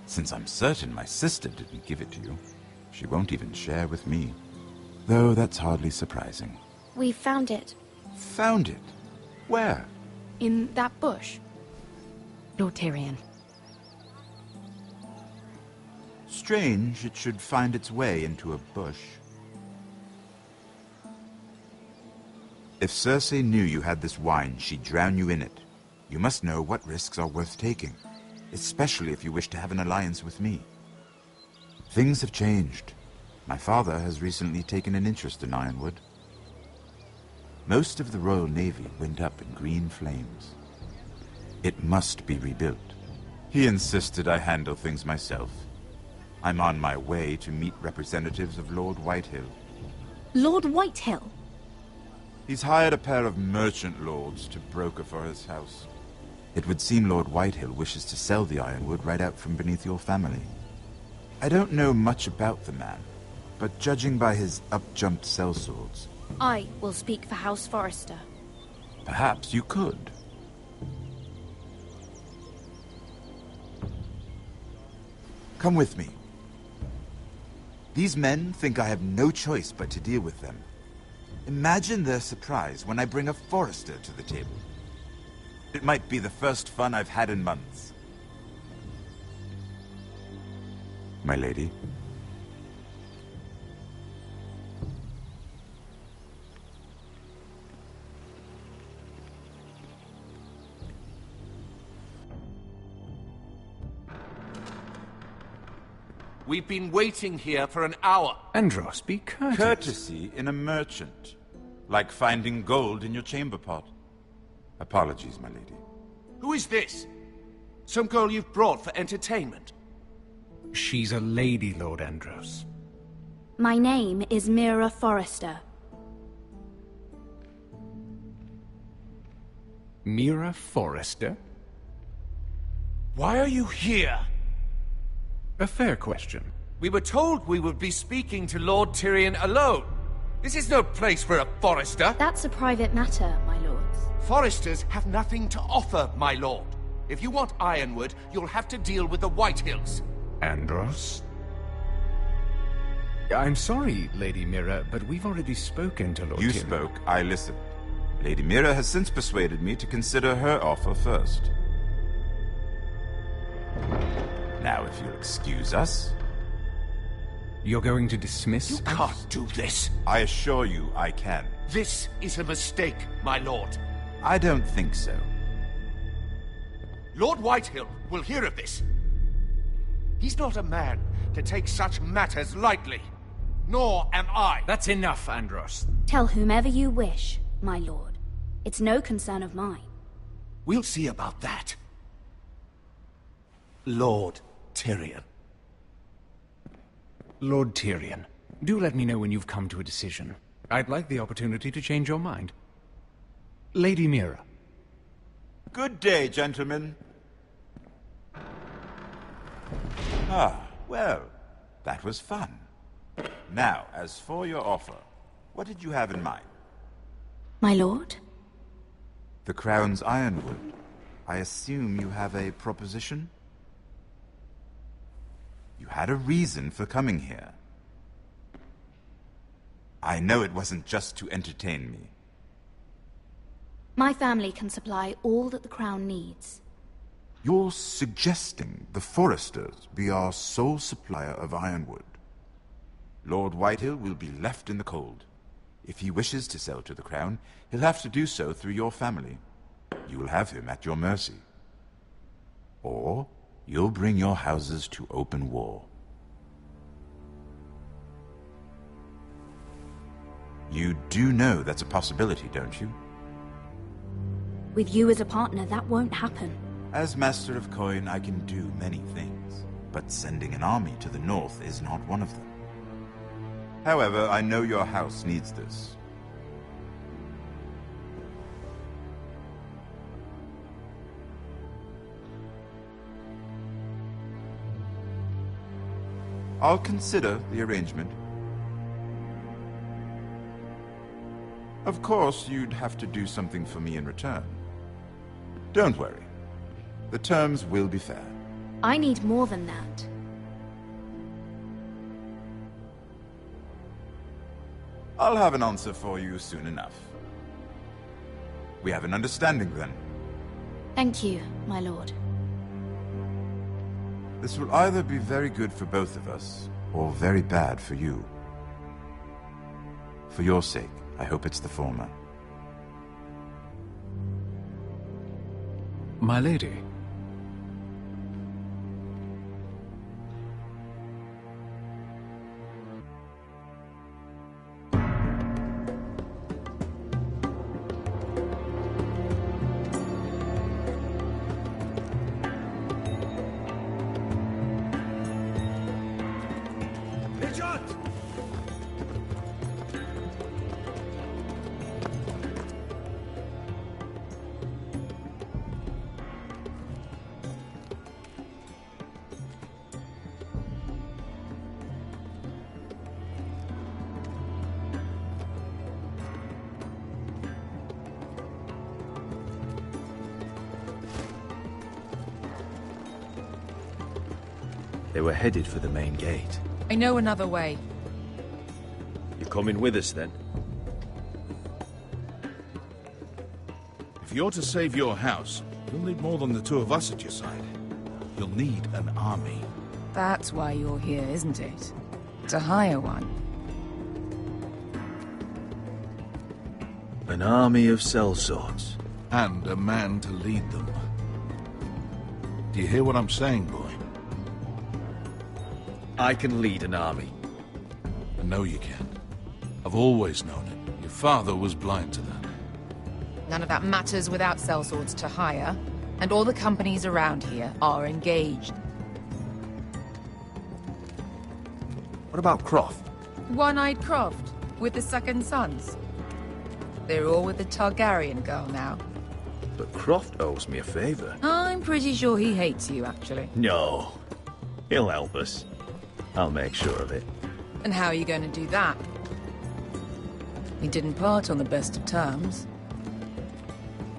Since I'm certain my sister didn't give it to you, she won't even share with me. Though that's hardly surprising. We found it. Found it? Where? In that bush. Lord Tyrion. Strange it should find its way into a bush. If Cersei knew you had this wine, she'd drown you in it. You must know what risks are worth taking, especially if you wish to have an alliance with me. Things have changed. My father has recently taken an interest in Ironwood. Most of the Royal Navy went up in green flames. It must be rebuilt. He insisted I handle things myself. I'm on my way to meet representatives of Lord Whitehill. Lord Whitehill? He's hired a pair of merchant lords to broker for his house. It would seem Lord Whitehill wishes to sell the Ironwood right out from beneath your family. I don't know much about the man, but judging by his up-jumped sellswords... I will speak for House Forrester. Perhaps you could. Come with me. These men think I have no choice but to deal with them. Imagine their surprise when I bring a Forrester to the table. It might be the first fun I've had in months. My lady. We've been waiting here for an hour. Andros, be courteous. Courtesy in a merchant. Like finding gold in your chamber pot. Apologies, my lady. Who is this? Some girl you've brought for entertainment? She's a lady, Lord Andros. My name is Mira Forrester. Mira Forrester? Why are you here? A fair question. We were told we would be speaking to Lord Tyrion alone. This is no place for a Forrester. That's a private matter, my lords. Forresters have nothing to offer, my lord. If you want Ironwood, you'll have to deal with the Whitehills. Andros? I'm sorry, Lady Mira, but we've already spoken to Lord Tyrion. You spoke, I listened. Lady Mira has since persuaded me to consider her offer first. Now, if you'll excuse us... You're going to dismiss You can't do this. I assure you I can. This is a mistake, my lord. I don't think so. Lord Whitehill will hear of this. He's not a man to take such matters lightly. Nor am I. That's enough, Andros. Tell whomever you wish, my lord. It's no concern of mine. We'll see about that. Lord Tyrion. Lord Tyrion, do let me know when you've come to a decision. I'd like the opportunity to change your mind. Lady Mira. Good day, gentlemen. Ah, well, that was fun. Now, as for your offer, what did you have in mind? My lord? The Crown's Ironwood. I assume you have a proposition? You had a reason for coming here. I know it wasn't just to entertain me. My family can supply all that the Crown needs. You're suggesting the Foresters be our sole supplier of ironwood. Lord Whitehill will be left in the cold. If he wishes to sell to the Crown, he'll have to do so through your family. You will have him at your mercy. Or you'll bring your houses to open war. You do know that's a possibility, don't you? With you as a partner, that won't happen. As Master of Coin, I can do many things, but sending an army to the north is not one of them. However, I know your house needs this. I'll consider the arrangement. Of course, you'd have to do something for me in return. Don't worry. The terms will be fair. I need more than that. I'll have an answer for you soon enough. We have an understanding then. Thank you, my lord. This will either be very good for both of us, or very bad for you. For your sake, I hope it's the former. My lady. They were headed for the main gate. I know another way. You're coming with us, then? If you're to save your house, you'll need more than the two of us at your side. You'll need an army. That's why you're here, isn't it? To hire one. An army of sellswords. And a man to lead them. Do you hear what I'm saying, boy? I can lead an army. I know you can. I've always known it. Your father was blind to that. None of that matters without sellswords to hire, and all the companies around here are engaged. What about Croft? One-Eyed Croft, with the second sons. They're all with the Targaryen girl now. But Croft owes me a favor. I'm pretty sure he hates you, actually. No. He'll help us. I'll make sure of it. And how are you going to do that? We didn't part on the best of terms.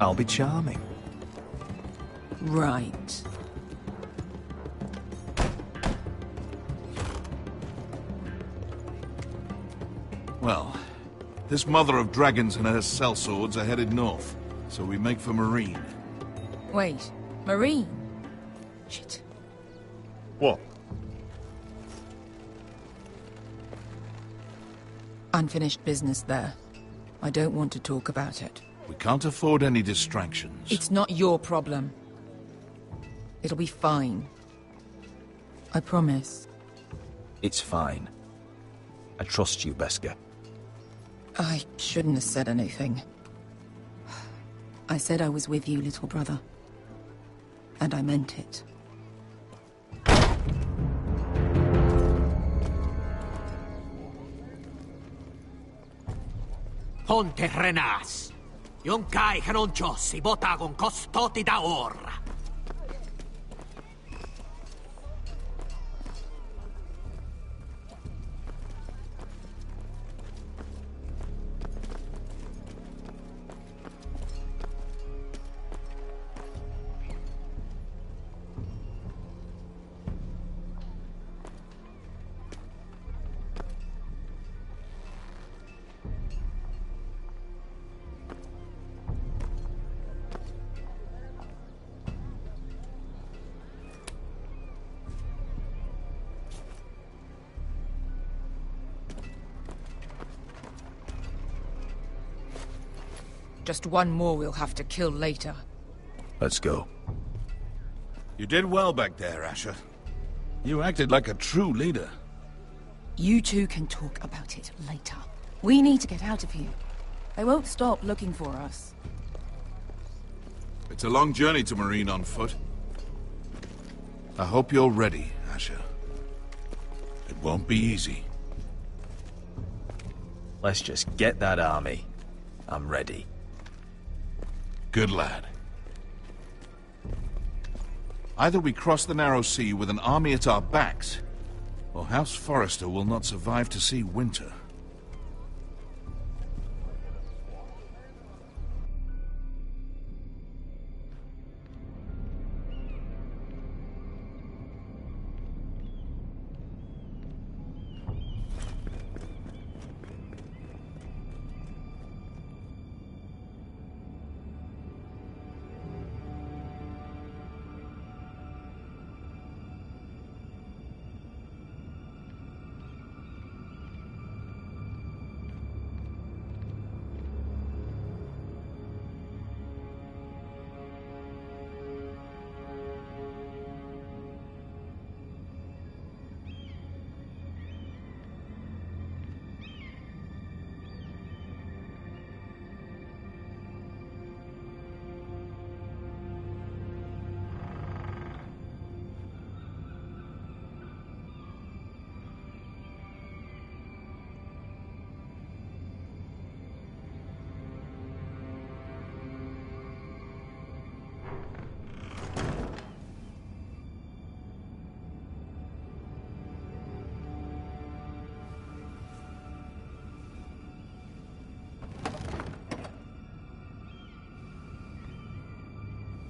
I'll be charming. Right. Well, this mother of dragons and her sellswords are headed north, so we make for Marine. Wait, Marine? Shit. What? Unfinished business there. I don't want to talk about it. We can't afford any distractions. It's not your problem. It'll be fine. I promise. It's fine. I trust you, Beskar. I shouldn't have said anything. I said I was with you, little brother. And I meant it. Ponte Renas. Yon kai hanonchos i botagon costoti da orra. Just one more we'll have to kill later. Let's go. You did well back there, Asher. You acted like a true leader. You two can talk about it later. We need to get out of here. They won't stop looking for us. It's a long journey to Marine on foot. I hope you're ready, Asher. It won't be easy. Let's just get that army. I'm ready. Good lad. Either we cross the narrow sea with an army at our backs, or House Forrester will not survive to see winter.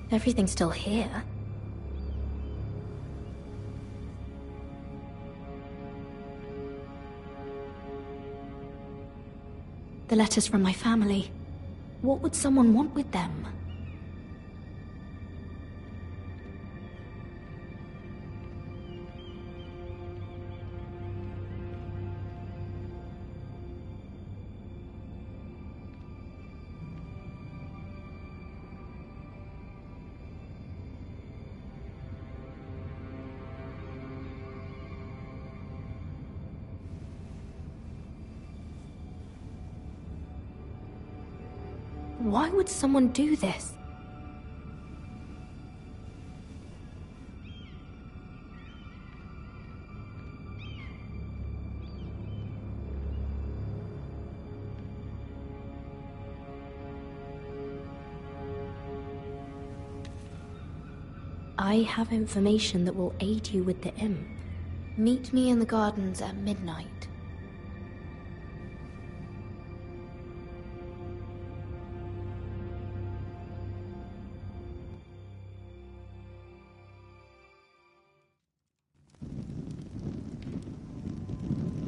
Everything's still here. The letters from my family. What would someone want with them? Why would someone do this? I have information that will aid you with the imp. Meet me in the gardens at midnight.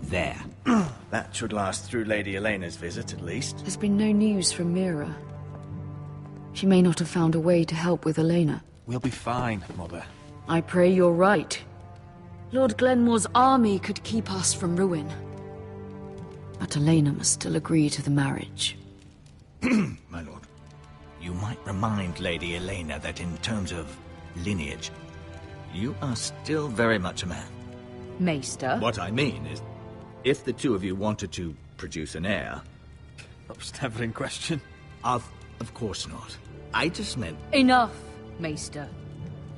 There. That should last through Lady Elena's visit, at least. There's been no news from Mira. She may not have found a way to help with Elena. We'll be fine, Mother. I pray you're right. Lord Glenmore's army could keep us from ruin. But Elena must still agree to the marriage. My lord, you might remind Lady Elena that in terms of lineage, you are still very much a man. Maester? What I mean is, if the two of you wanted to produce an heir... That was never in question. Of course not. I just meant... Enough, Maester.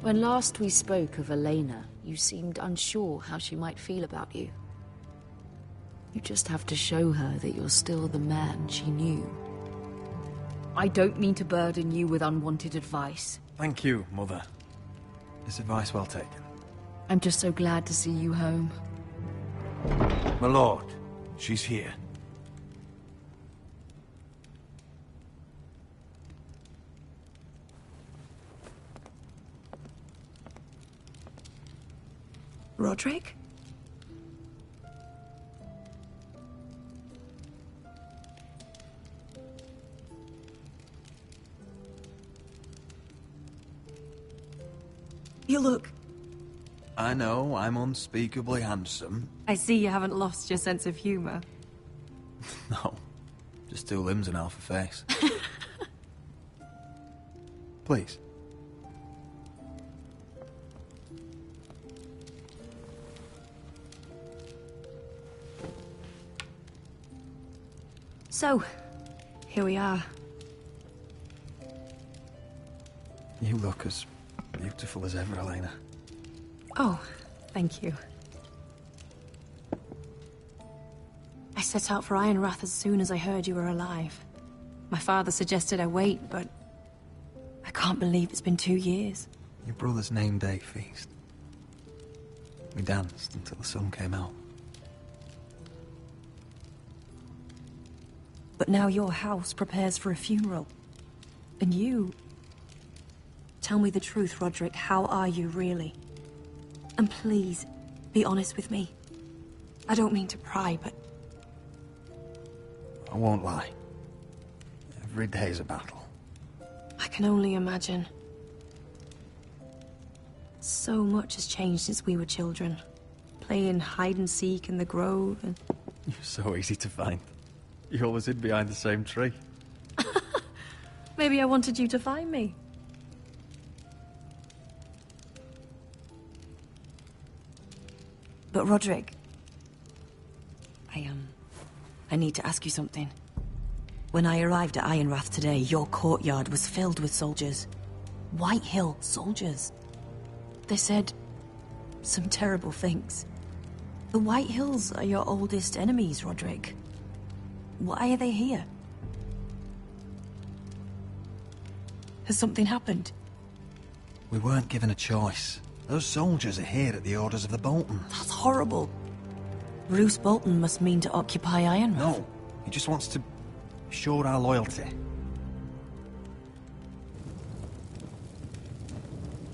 When last we spoke of Elena, you seemed unsure how she might feel about you. You just have to show her that you're still the man she knew. I don't mean to burden you with unwanted advice. Thank you, Mother. This advice well taken. I'm just so glad to see you home. My lord, she's here. Roderick? You look... I know, I'm unspeakably handsome. I see you haven't lost your sense of humor. No, just two limbs and half a face. Please. So, here we are. You look as beautiful as ever, Elena. Oh, thank you. I set out for Ironrath as soon as I heard you were alive. My father suggested I wait, but I can't believe it's been 2 years. Your brother's name day feast. We danced until the sun came out. But now your house prepares for a funeral. And you... Tell me the truth, Roderick. How are you, really? And please, be honest with me. I don't mean to pry, but... I won't lie. Every day's a battle. I can only imagine. So much has changed since we were children. Playing hide and seek in the grove and... You're so easy to find. You always hid behind the same tree. Maybe I wanted you to find me. But Roderick... I need to ask you something. When I arrived at Ironrath today, your courtyard was filled with soldiers. White Hill soldiers. They said some terrible things. The White Hills are your oldest enemies, Roderick. Why are they here? Has something happened? We weren't given a choice. Those soldiers are here at the orders of the Bolton. That's horrible. Bruce Bolton must mean to occupy Ironrath. No, he just wants to show our loyalty.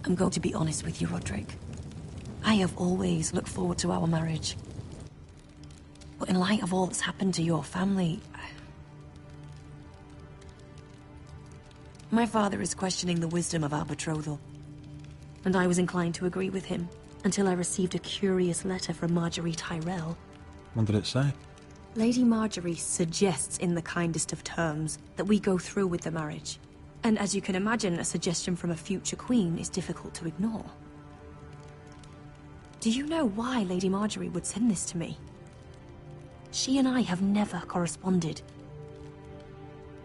I'm going to be honest with you, Roderick. I have always looked forward to our marriage. But in light of all that's happened to your family... My father is questioning the wisdom of our betrothal. And I was inclined to agree with him, until I received a curious letter from Marjorie Tyrell. What did it say? Lady Marjorie suggests in the kindest of terms that we go through with the marriage. And as you can imagine, a suggestion from a future queen is difficult to ignore. Do you know why Lady Marjorie would send this to me? She and I have never corresponded.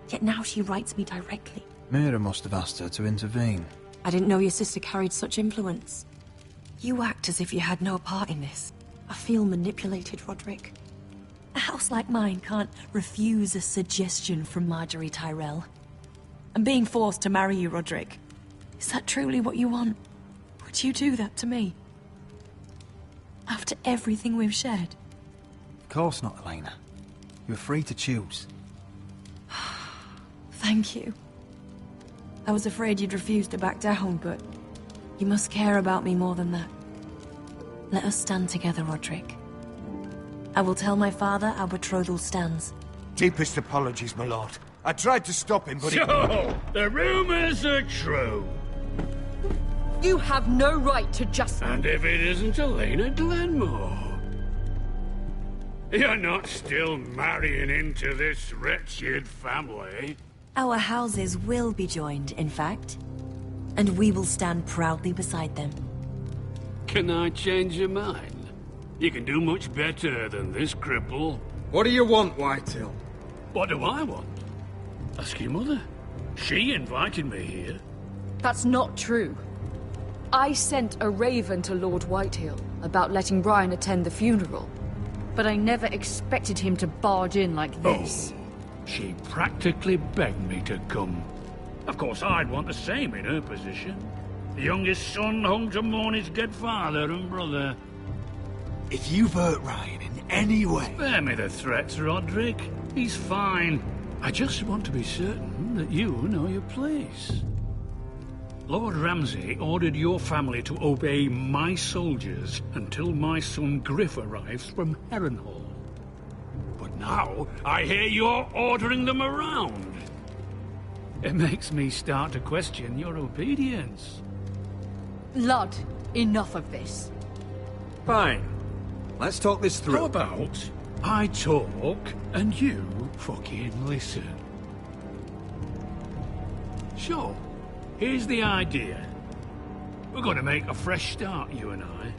Yet now she writes me directly. Mira must have asked her to intervene. I didn't know your sister carried such influence. You act as if you had no part in this. I feel manipulated, Roderick. A house like mine can't refuse a suggestion from Marjorie Tyrell. I'm being forced to marry you, Roderick. Is that truly what you want? Would you do that to me? After everything we've shared? Of course not, Elena. You're free to choose. Thank you. I was afraid you'd refuse to back down, but you must care about me more than that. Let us stand together, Roderick. I will tell my father our betrothal stands. Deepest apologies, my lord. I tried to stop him, but So, the rumors are true. You have no right to just... And if it isn't Elena Glenmore? You're not still marrying into this wretched family? Our houses will be joined, in fact. And we will stand proudly beside them. Can I change your mind? You can do much better than this cripple. What do you want, Whitehill? What do I want? Ask your mother. She invited me here. That's not true. I sent a raven to Lord Whitehill about letting Ryan attend the funeral. But I never expected him to barge in like this. Oh, she practically begged me to come. Of course, I'd want the same in her position. The youngest son home to mourn his dead father and brother. If you've hurt Ryan in any way... Spare me the threats, Roderick. He's fine. I just want to be certain that you know your place. Lord Ramsay ordered your family to obey my soldiers until my son Griff arrives from Harrenhal. But now, I hear you're ordering them around. It makes me start to question your obedience. Lud, enough of this. Fine. Let's talk this through. How about I talk and you fucking listen? Sure. Here's the idea. We're going to make a fresh start, you and I.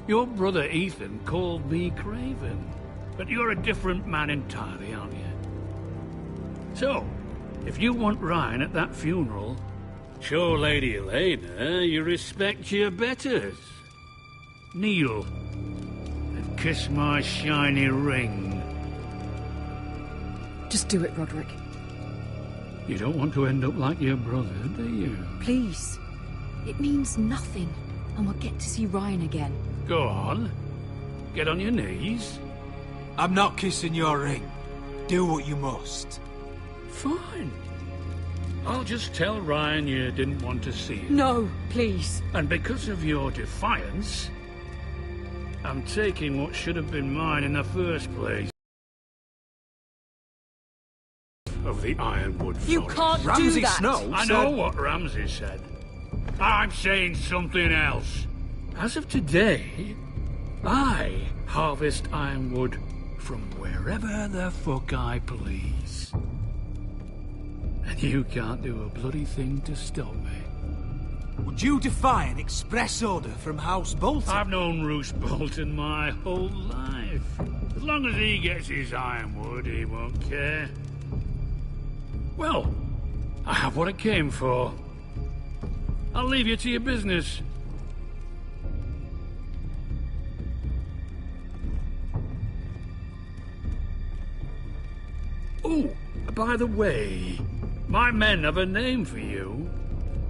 Your brother Ethan called me Craven, but you're a different man entirely, aren't you? So, if you want Ryan at that funeral, show Lady Elena you respect your betters. Kneel and kiss my shiny ring. Just do it, Roderick. You don't want to end up like your brother, do you? Please. It means nothing, and we'll get to see Ryan again. Go on. Get on your knees. I'm not kissing your ring. Do what you must. Fine. I'll just tell Ryan you didn't want to see him. No, please. And because of your defiance, I'm taking what should have been mine in the first place. Of the Ironwood Forest. You can't do Ramsay that! Snow I know what Ramsay said. I'm saying something else. As of today, I harvest ironwood from wherever the fuck I please. And you can't do a bloody thing to stop me. Would you defy an express order from House Bolton? I've known Roose Bolton my whole life. As long as he gets his ironwood, he won't care. Well, I have what I came for. I'll leave you to your business. Oh, by the way, my men have a name for you.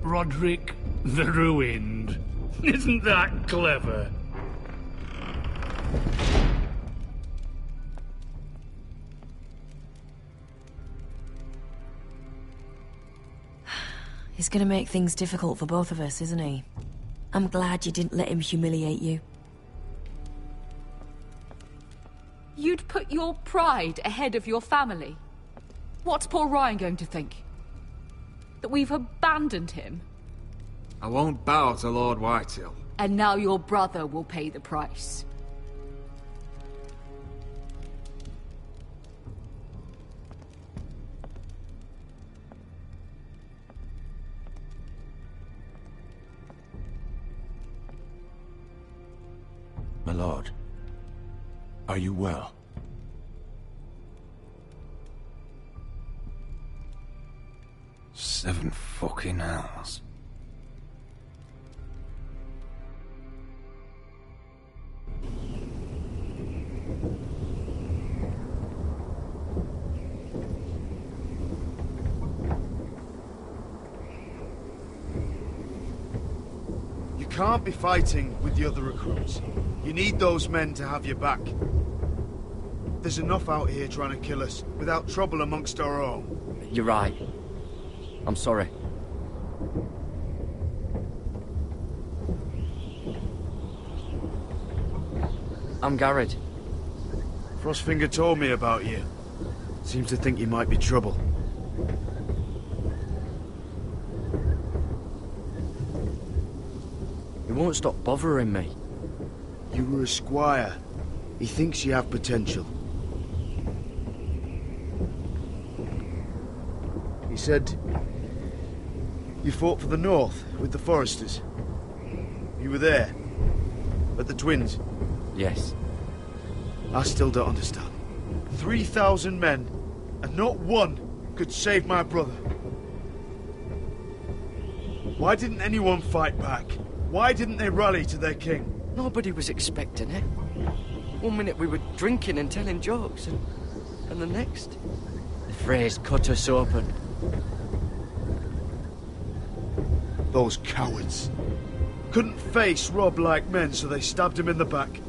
Roderick the Ruined. Isn't that clever? He's gonna make things difficult for both of us, isn't he? I'm glad you didn't let him humiliate you. You'd put your pride ahead of your family. What's poor Ryan going to think? That we've abandoned him? I won't bow to Lord Whitehill. And now your brother will pay the price. My lord, are you well? Seven fucking hours. You can't be fighting with the other recruits. You need those men to have your back. There's enough out here trying to kill us, without trouble amongst our own. You're right. I'm sorry. I'm Garrett. Frostfinger told me about you. Seems to think you might be trouble. He won't stop bothering me. You were a squire. He thinks you have potential. He said you fought for the North with the Foresters. You were there, at the Twins. Yes. I still don't understand. 3,000 men, and not one could save my brother. Why didn't anyone fight back? Why didn't they rally to their king? Nobody was expecting it. 1 minute we were drinking and telling jokes, and the next, the Freys cut us open. Those cowards. Couldn't face Rob like men, so they stabbed him in the back.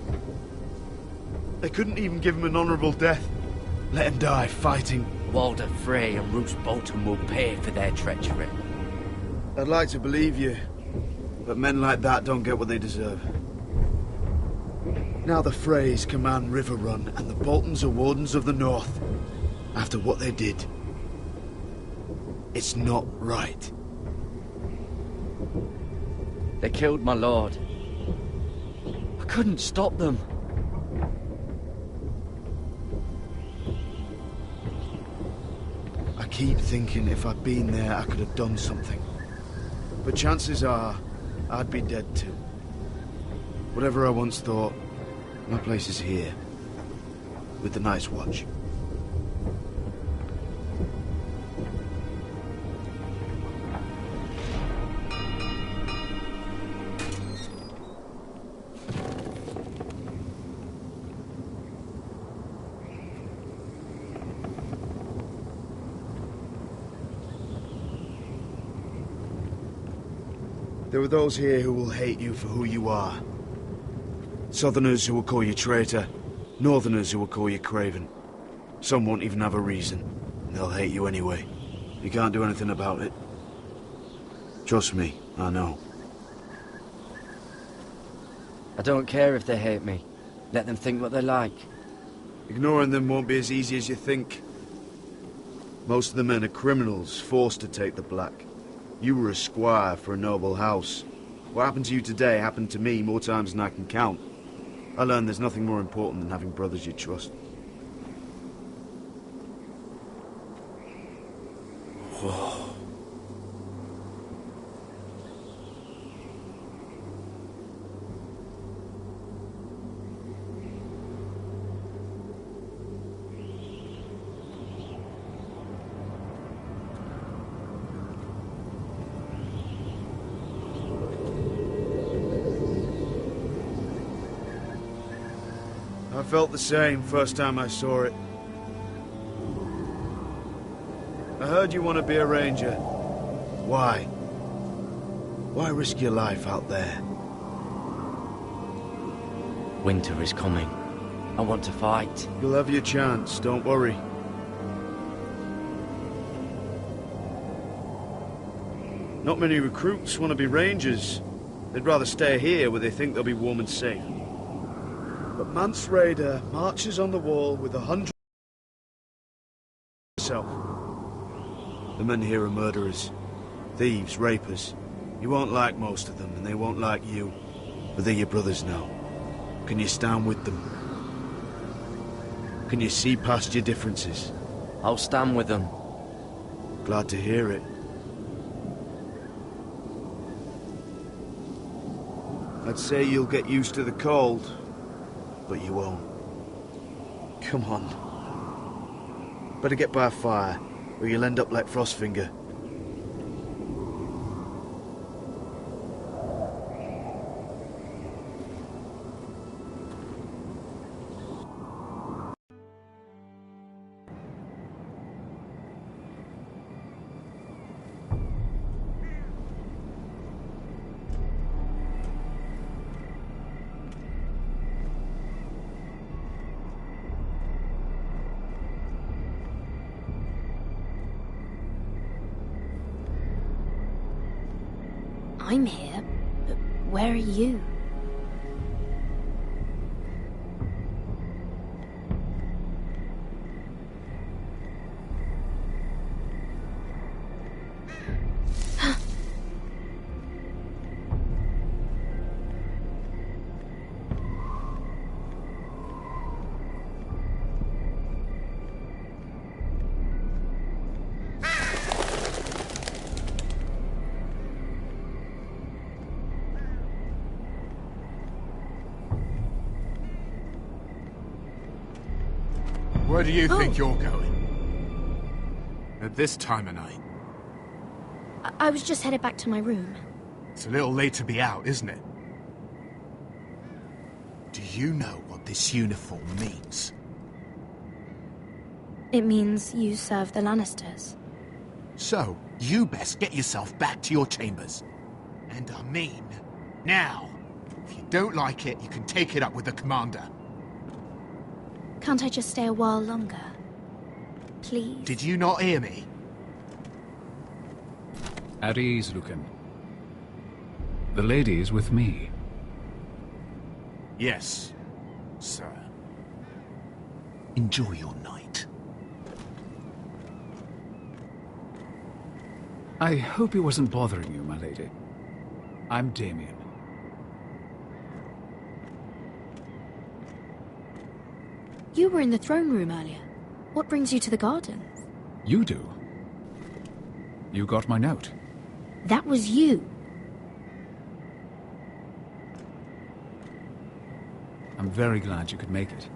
They couldn't even give him an honourable death. Let him die fighting. Walder Frey and Roose Bolton will pay for their treachery. I'd like to believe you, but men like that don't get what they deserve. Now the Freys command Riverrun, and the Boltons are Wardens of the North. After what they did, it's not right. They killed my lord. I couldn't stop them. I keep thinking if I'd been there, I could have done something. But chances are, I'd be dead too. Whatever I once thought, my place is here, with the Night's Watch. There are those here who will hate you for who you are. Southerners who will call you traitor. Northerners who will call you craven. Some won't even have a reason. They'll hate you anyway. You can't do anything about it. Trust me, I know. I don't care if they hate me. Let them think what they like. Ignoring them won't be as easy as you think. Most of the men are criminals, forced to take the black. You were a squire for a noble house. What happened to you today happened to me more times than I can count. I learned there's nothing more important than having brothers you trust. Whoa. I felt the same first time I saw it. I heard you want to be a ranger. Why? Why risk your life out there? Winter is coming. I want to fight. You'll have your chance, don't worry. Not many recruits want to be rangers. They'd rather stay here where they think they'll be warm and safe. But Mance Raider marches on the wall with 100 himself. The men here are murderers, thieves, rapers. You won't like most of them, and they won't like you. But they're your brothers now. Can you stand with them? Can you see past your differences? I'll stand with them. Glad to hear it. I'd say you'll get used to the cold, but you won't. Come on. Better get by a fire, or you'll end up like Frostfinger. I'm here, but where are you? Where do you think you're going? At this time of night? I was just headed back to my room. It's a little late to be out, isn't it? Do you know what this uniform means? It means you serve the Lannisters. So, you best get yourself back to your chambers. And I mean, now. If you don't like it, you can take it up with the commander. Can't I just stay a while longer? Please? Did you not hear me? At ease, Lucan. The lady is with me. Yes, sir. Enjoy your night. I hope he wasn't bothering you, my lady. I'm Damien. You were in the throne room earlier. What brings you to the gardens? You do? You got my note. That was you. I'm very glad you could make it.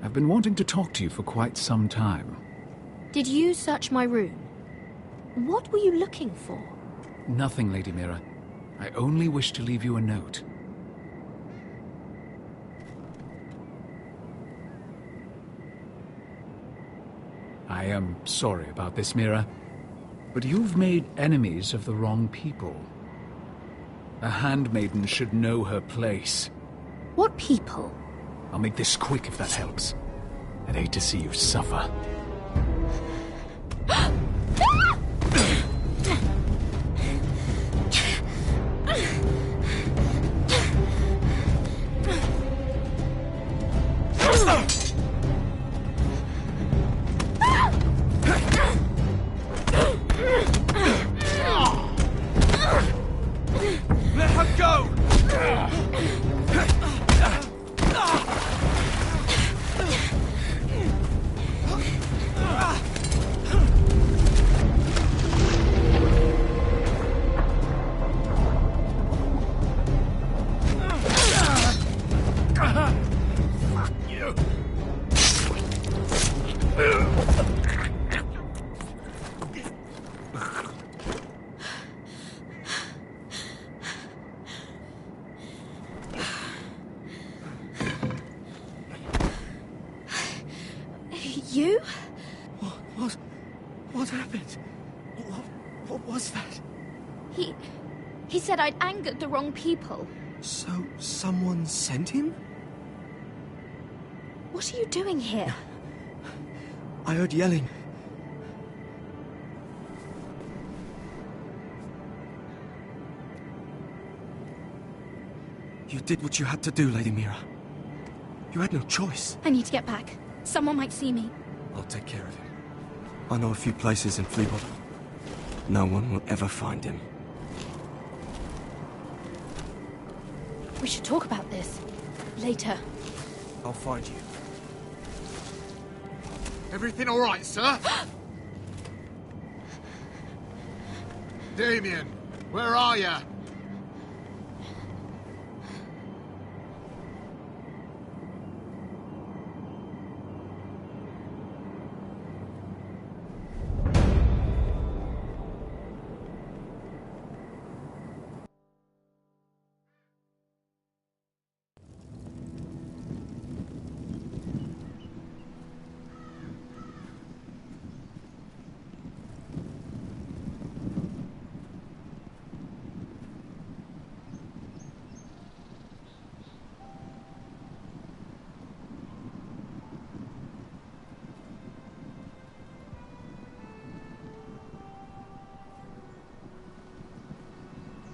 I've been wanting to talk to you for quite some time. Did you search my room? What were you looking for? Nothing, Lady Mira. I only wish to leave you a note. I am sorry about this, Mira, but you've made enemies of the wrong people. A handmaiden should know her place. What people? I'll make this quick if that helps. I'd hate to see you suffer. Let her go! Fuck you! You? What happened? What was that? He said I'd angered the wrong people. So, someone sent him? What are you doing here? I heard yelling. You did what you had to do, Lady Mira. You had no choice. I need to get back. Someone might see me. I'll take care of him. I know a few places in Fleabottom. No one will ever find him. We should talk about this. Later. I'll find you. Everything all right, sir? Damien, where are you?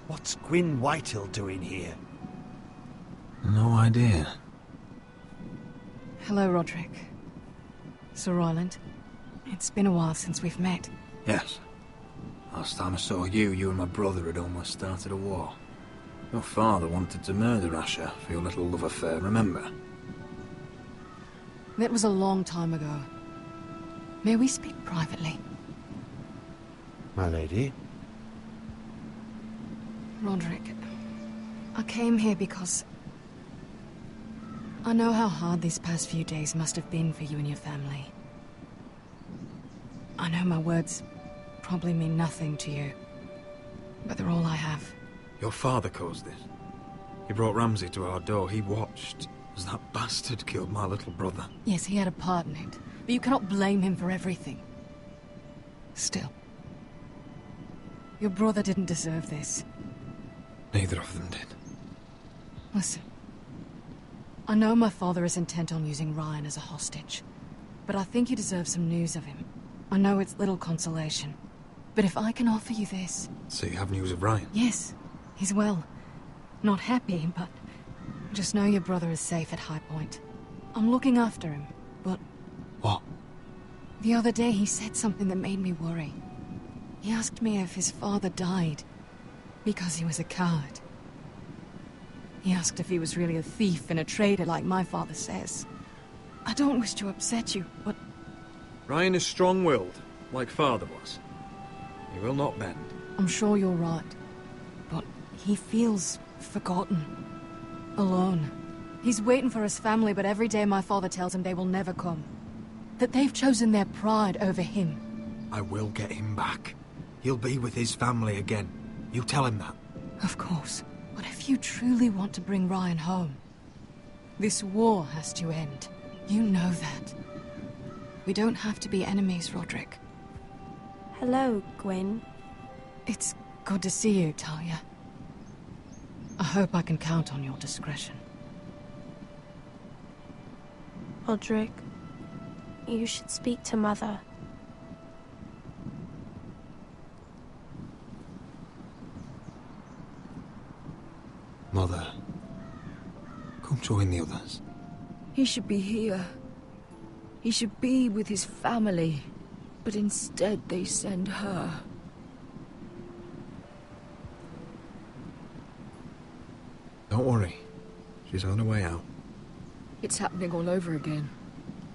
What's Gwyn Whitehill doing here? No idea. Hello, Roderick. Sir Royland. It's been a while since we've met. Yes. Last time I saw you and my brother had almost started a war. Your father wanted to murder Asher for your little love affair, remember? That was a long time ago. May we speak privately? My lady? Roderick, I came here because... I know how hard these past few days must have been for you and your family. I know my words probably mean nothing to you, but they're all I have. Your father caused this. He brought Ramsay to our door. He watched as that bastard killed my little brother. Yes, he had a part in it, but you cannot blame him for everything. Still, your brother didn't deserve this. Neither of them did. Listen, I know my father is intent on using Ryan as a hostage, but I think you deserve some news of him. I know it's little consolation, but if I can offer you this... So you have news of Ryan? Yes, he's well. Not happy, but just know your brother is safe at High Point. I'm looking after him, but... What? The other day he said something that made me worry. He asked me if his father died because he was a coward. He asked if he was really a thief and a traitor like my father says. I don't wish to upset you, but... Ryan is strong-willed, like father was. He will not bend. I'm sure you're right, but he feels forgotten. Alone. He's waiting for his family, but every day my father tells him they will never come. That they've chosen their pride over him. I will get him back. He'll be with his family again. You tell him that. Of course. But if you truly want to bring Ryan home, this war has to end. You know that. We don't have to be enemies, Roderick. Hello, Gwyn. It's good to see you, Talia. I hope I can count on your discretion. Roderick, you should speak to Mother. Mother, come join the others. He should be here. He should be with his family. But instead they send her. Don't worry. She's on her way out. It's happening all over again.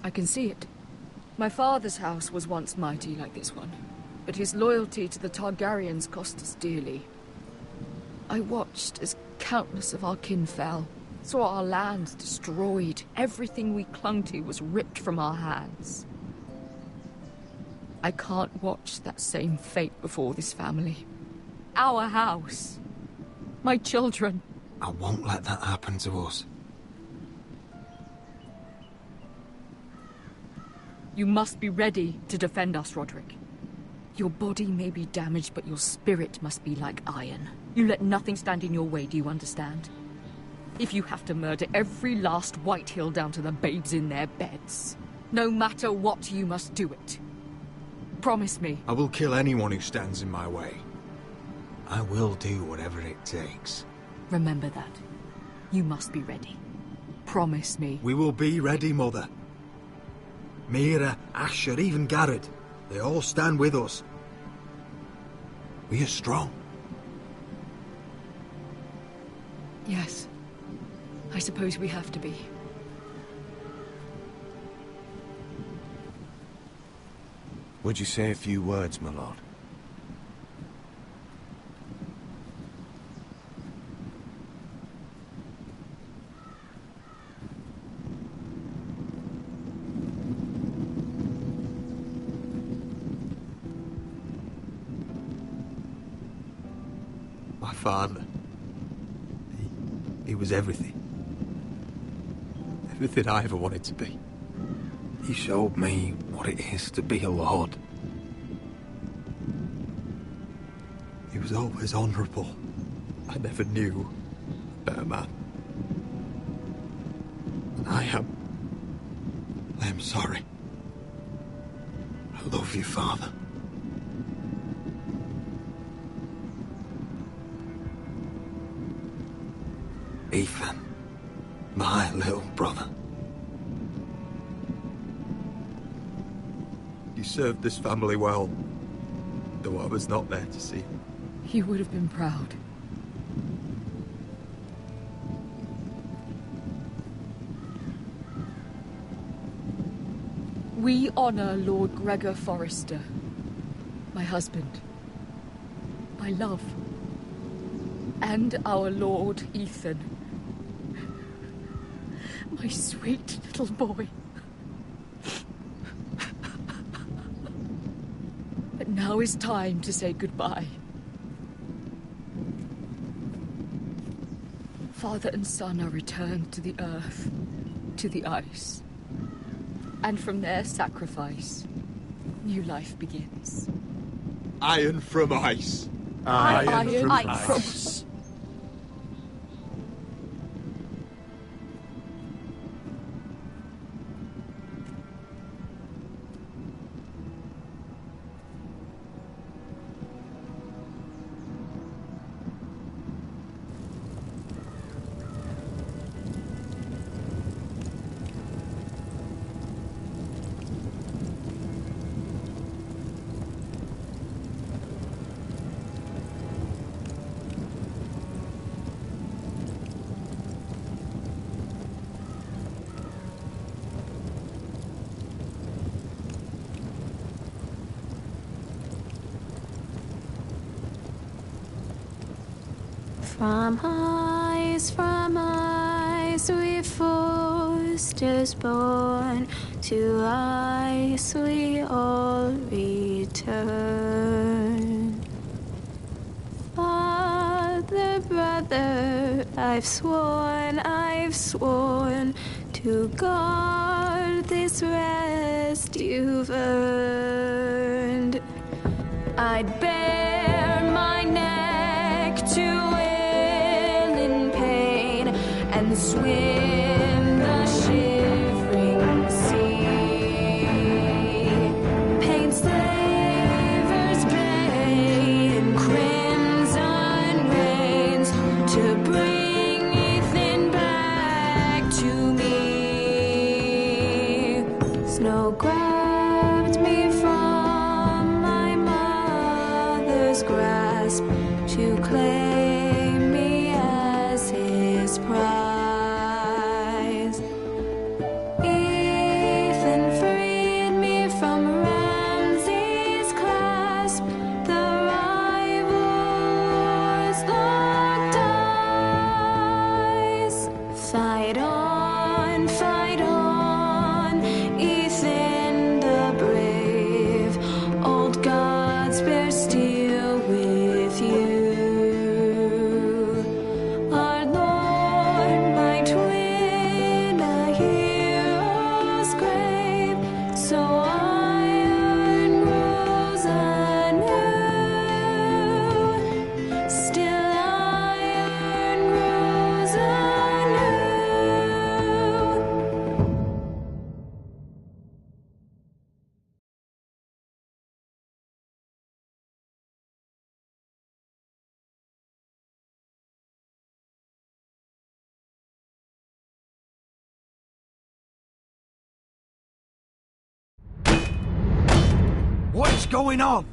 I can see it. My father's house was once mighty like this one, but his loyalty to the Targaryens cost us dearly. I watched as countless of our kin fell, saw our lands destroyed, everything we clung to was ripped from our hands. I can't watch that same fate before this family. Our house. My children. I won't let that happen to us. You must be ready to defend us, Roderick. Your body may be damaged, but your spirit must be like iron. You let nothing stand in your way, do you understand? If you have to murder every last Whitehill down to the babes in their beds, no matter what, you must do it. Promise me. I will kill anyone who stands in my way. I will do whatever it takes. Remember that. You must be ready. Promise me. We will be ready, Mother. Mira, Asher, even Garrett. They all stand with us. We are strong. Yes. I suppose we have to be. Would you say a few words, my lord? My father. He was everything. Everything I ever wanted to be. He showed me what it is to be a lord. He was always honourable. I never knew a better man. And I am sorry. I love you, Father. Ethan, my little brother. You served this family well, though I was not there to see it. You would have been proud. We honor Lord Gregor Forrester, my husband, my love, and our Lord Ethan. My sweet little boy. But now is time to say goodbye. Father and son are returned to the earth, to the ice. And from their sacrifice, new life begins. Iron from ice. Iron from ice. From ice we foresters born, to ice we all return. Father, brother, I've sworn to guard this rest you've earned. I'd bare my neck to and swim the shivering sea. Paint slavers bay in crimson rains to bring Ethan back to me. Snow grabbed me from my mother's grasp to claim me as his prize. Fight on, Ethan the brave. Old gods bear steel with you. Our Lord might win a hero's grave, so iron grows anew. Still iron grows anew. What is going on?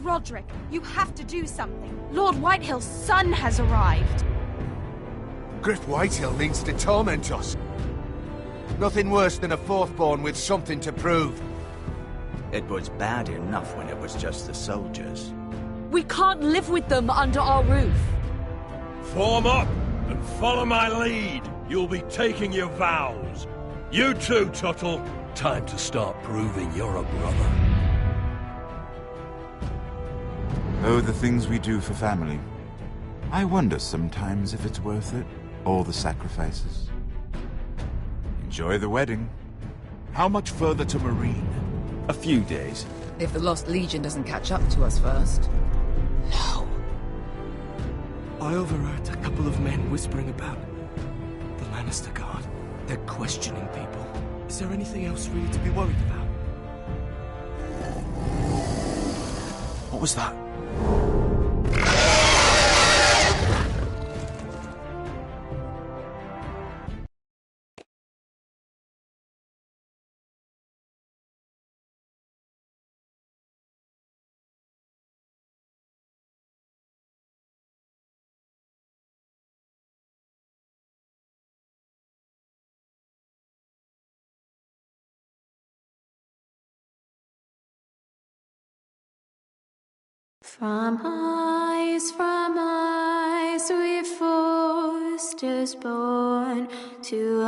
Roderick, you have to do something. Lord Whitehill's son has arrived. Griff Whitehill means to torment us. Nothing worse than a fourthborn with something to prove. It was bad enough when it was just the soldiers. We can't live with them under our roof. Form up and follow my lead. You'll be taking your vows. You too, Tuttle. Time to start proving you're a brother. Oh, the things we do for family. I wonder sometimes if it's worth it, all the sacrifices. Enjoy the wedding. How much further to Marine? A few days. If the Lost Legion doesn't catch up to us first. I overheard a couple of men whispering about the Lannister Guard. They're questioning people. Is there anything else really to be worried about? What was that? From ice we foresters born, to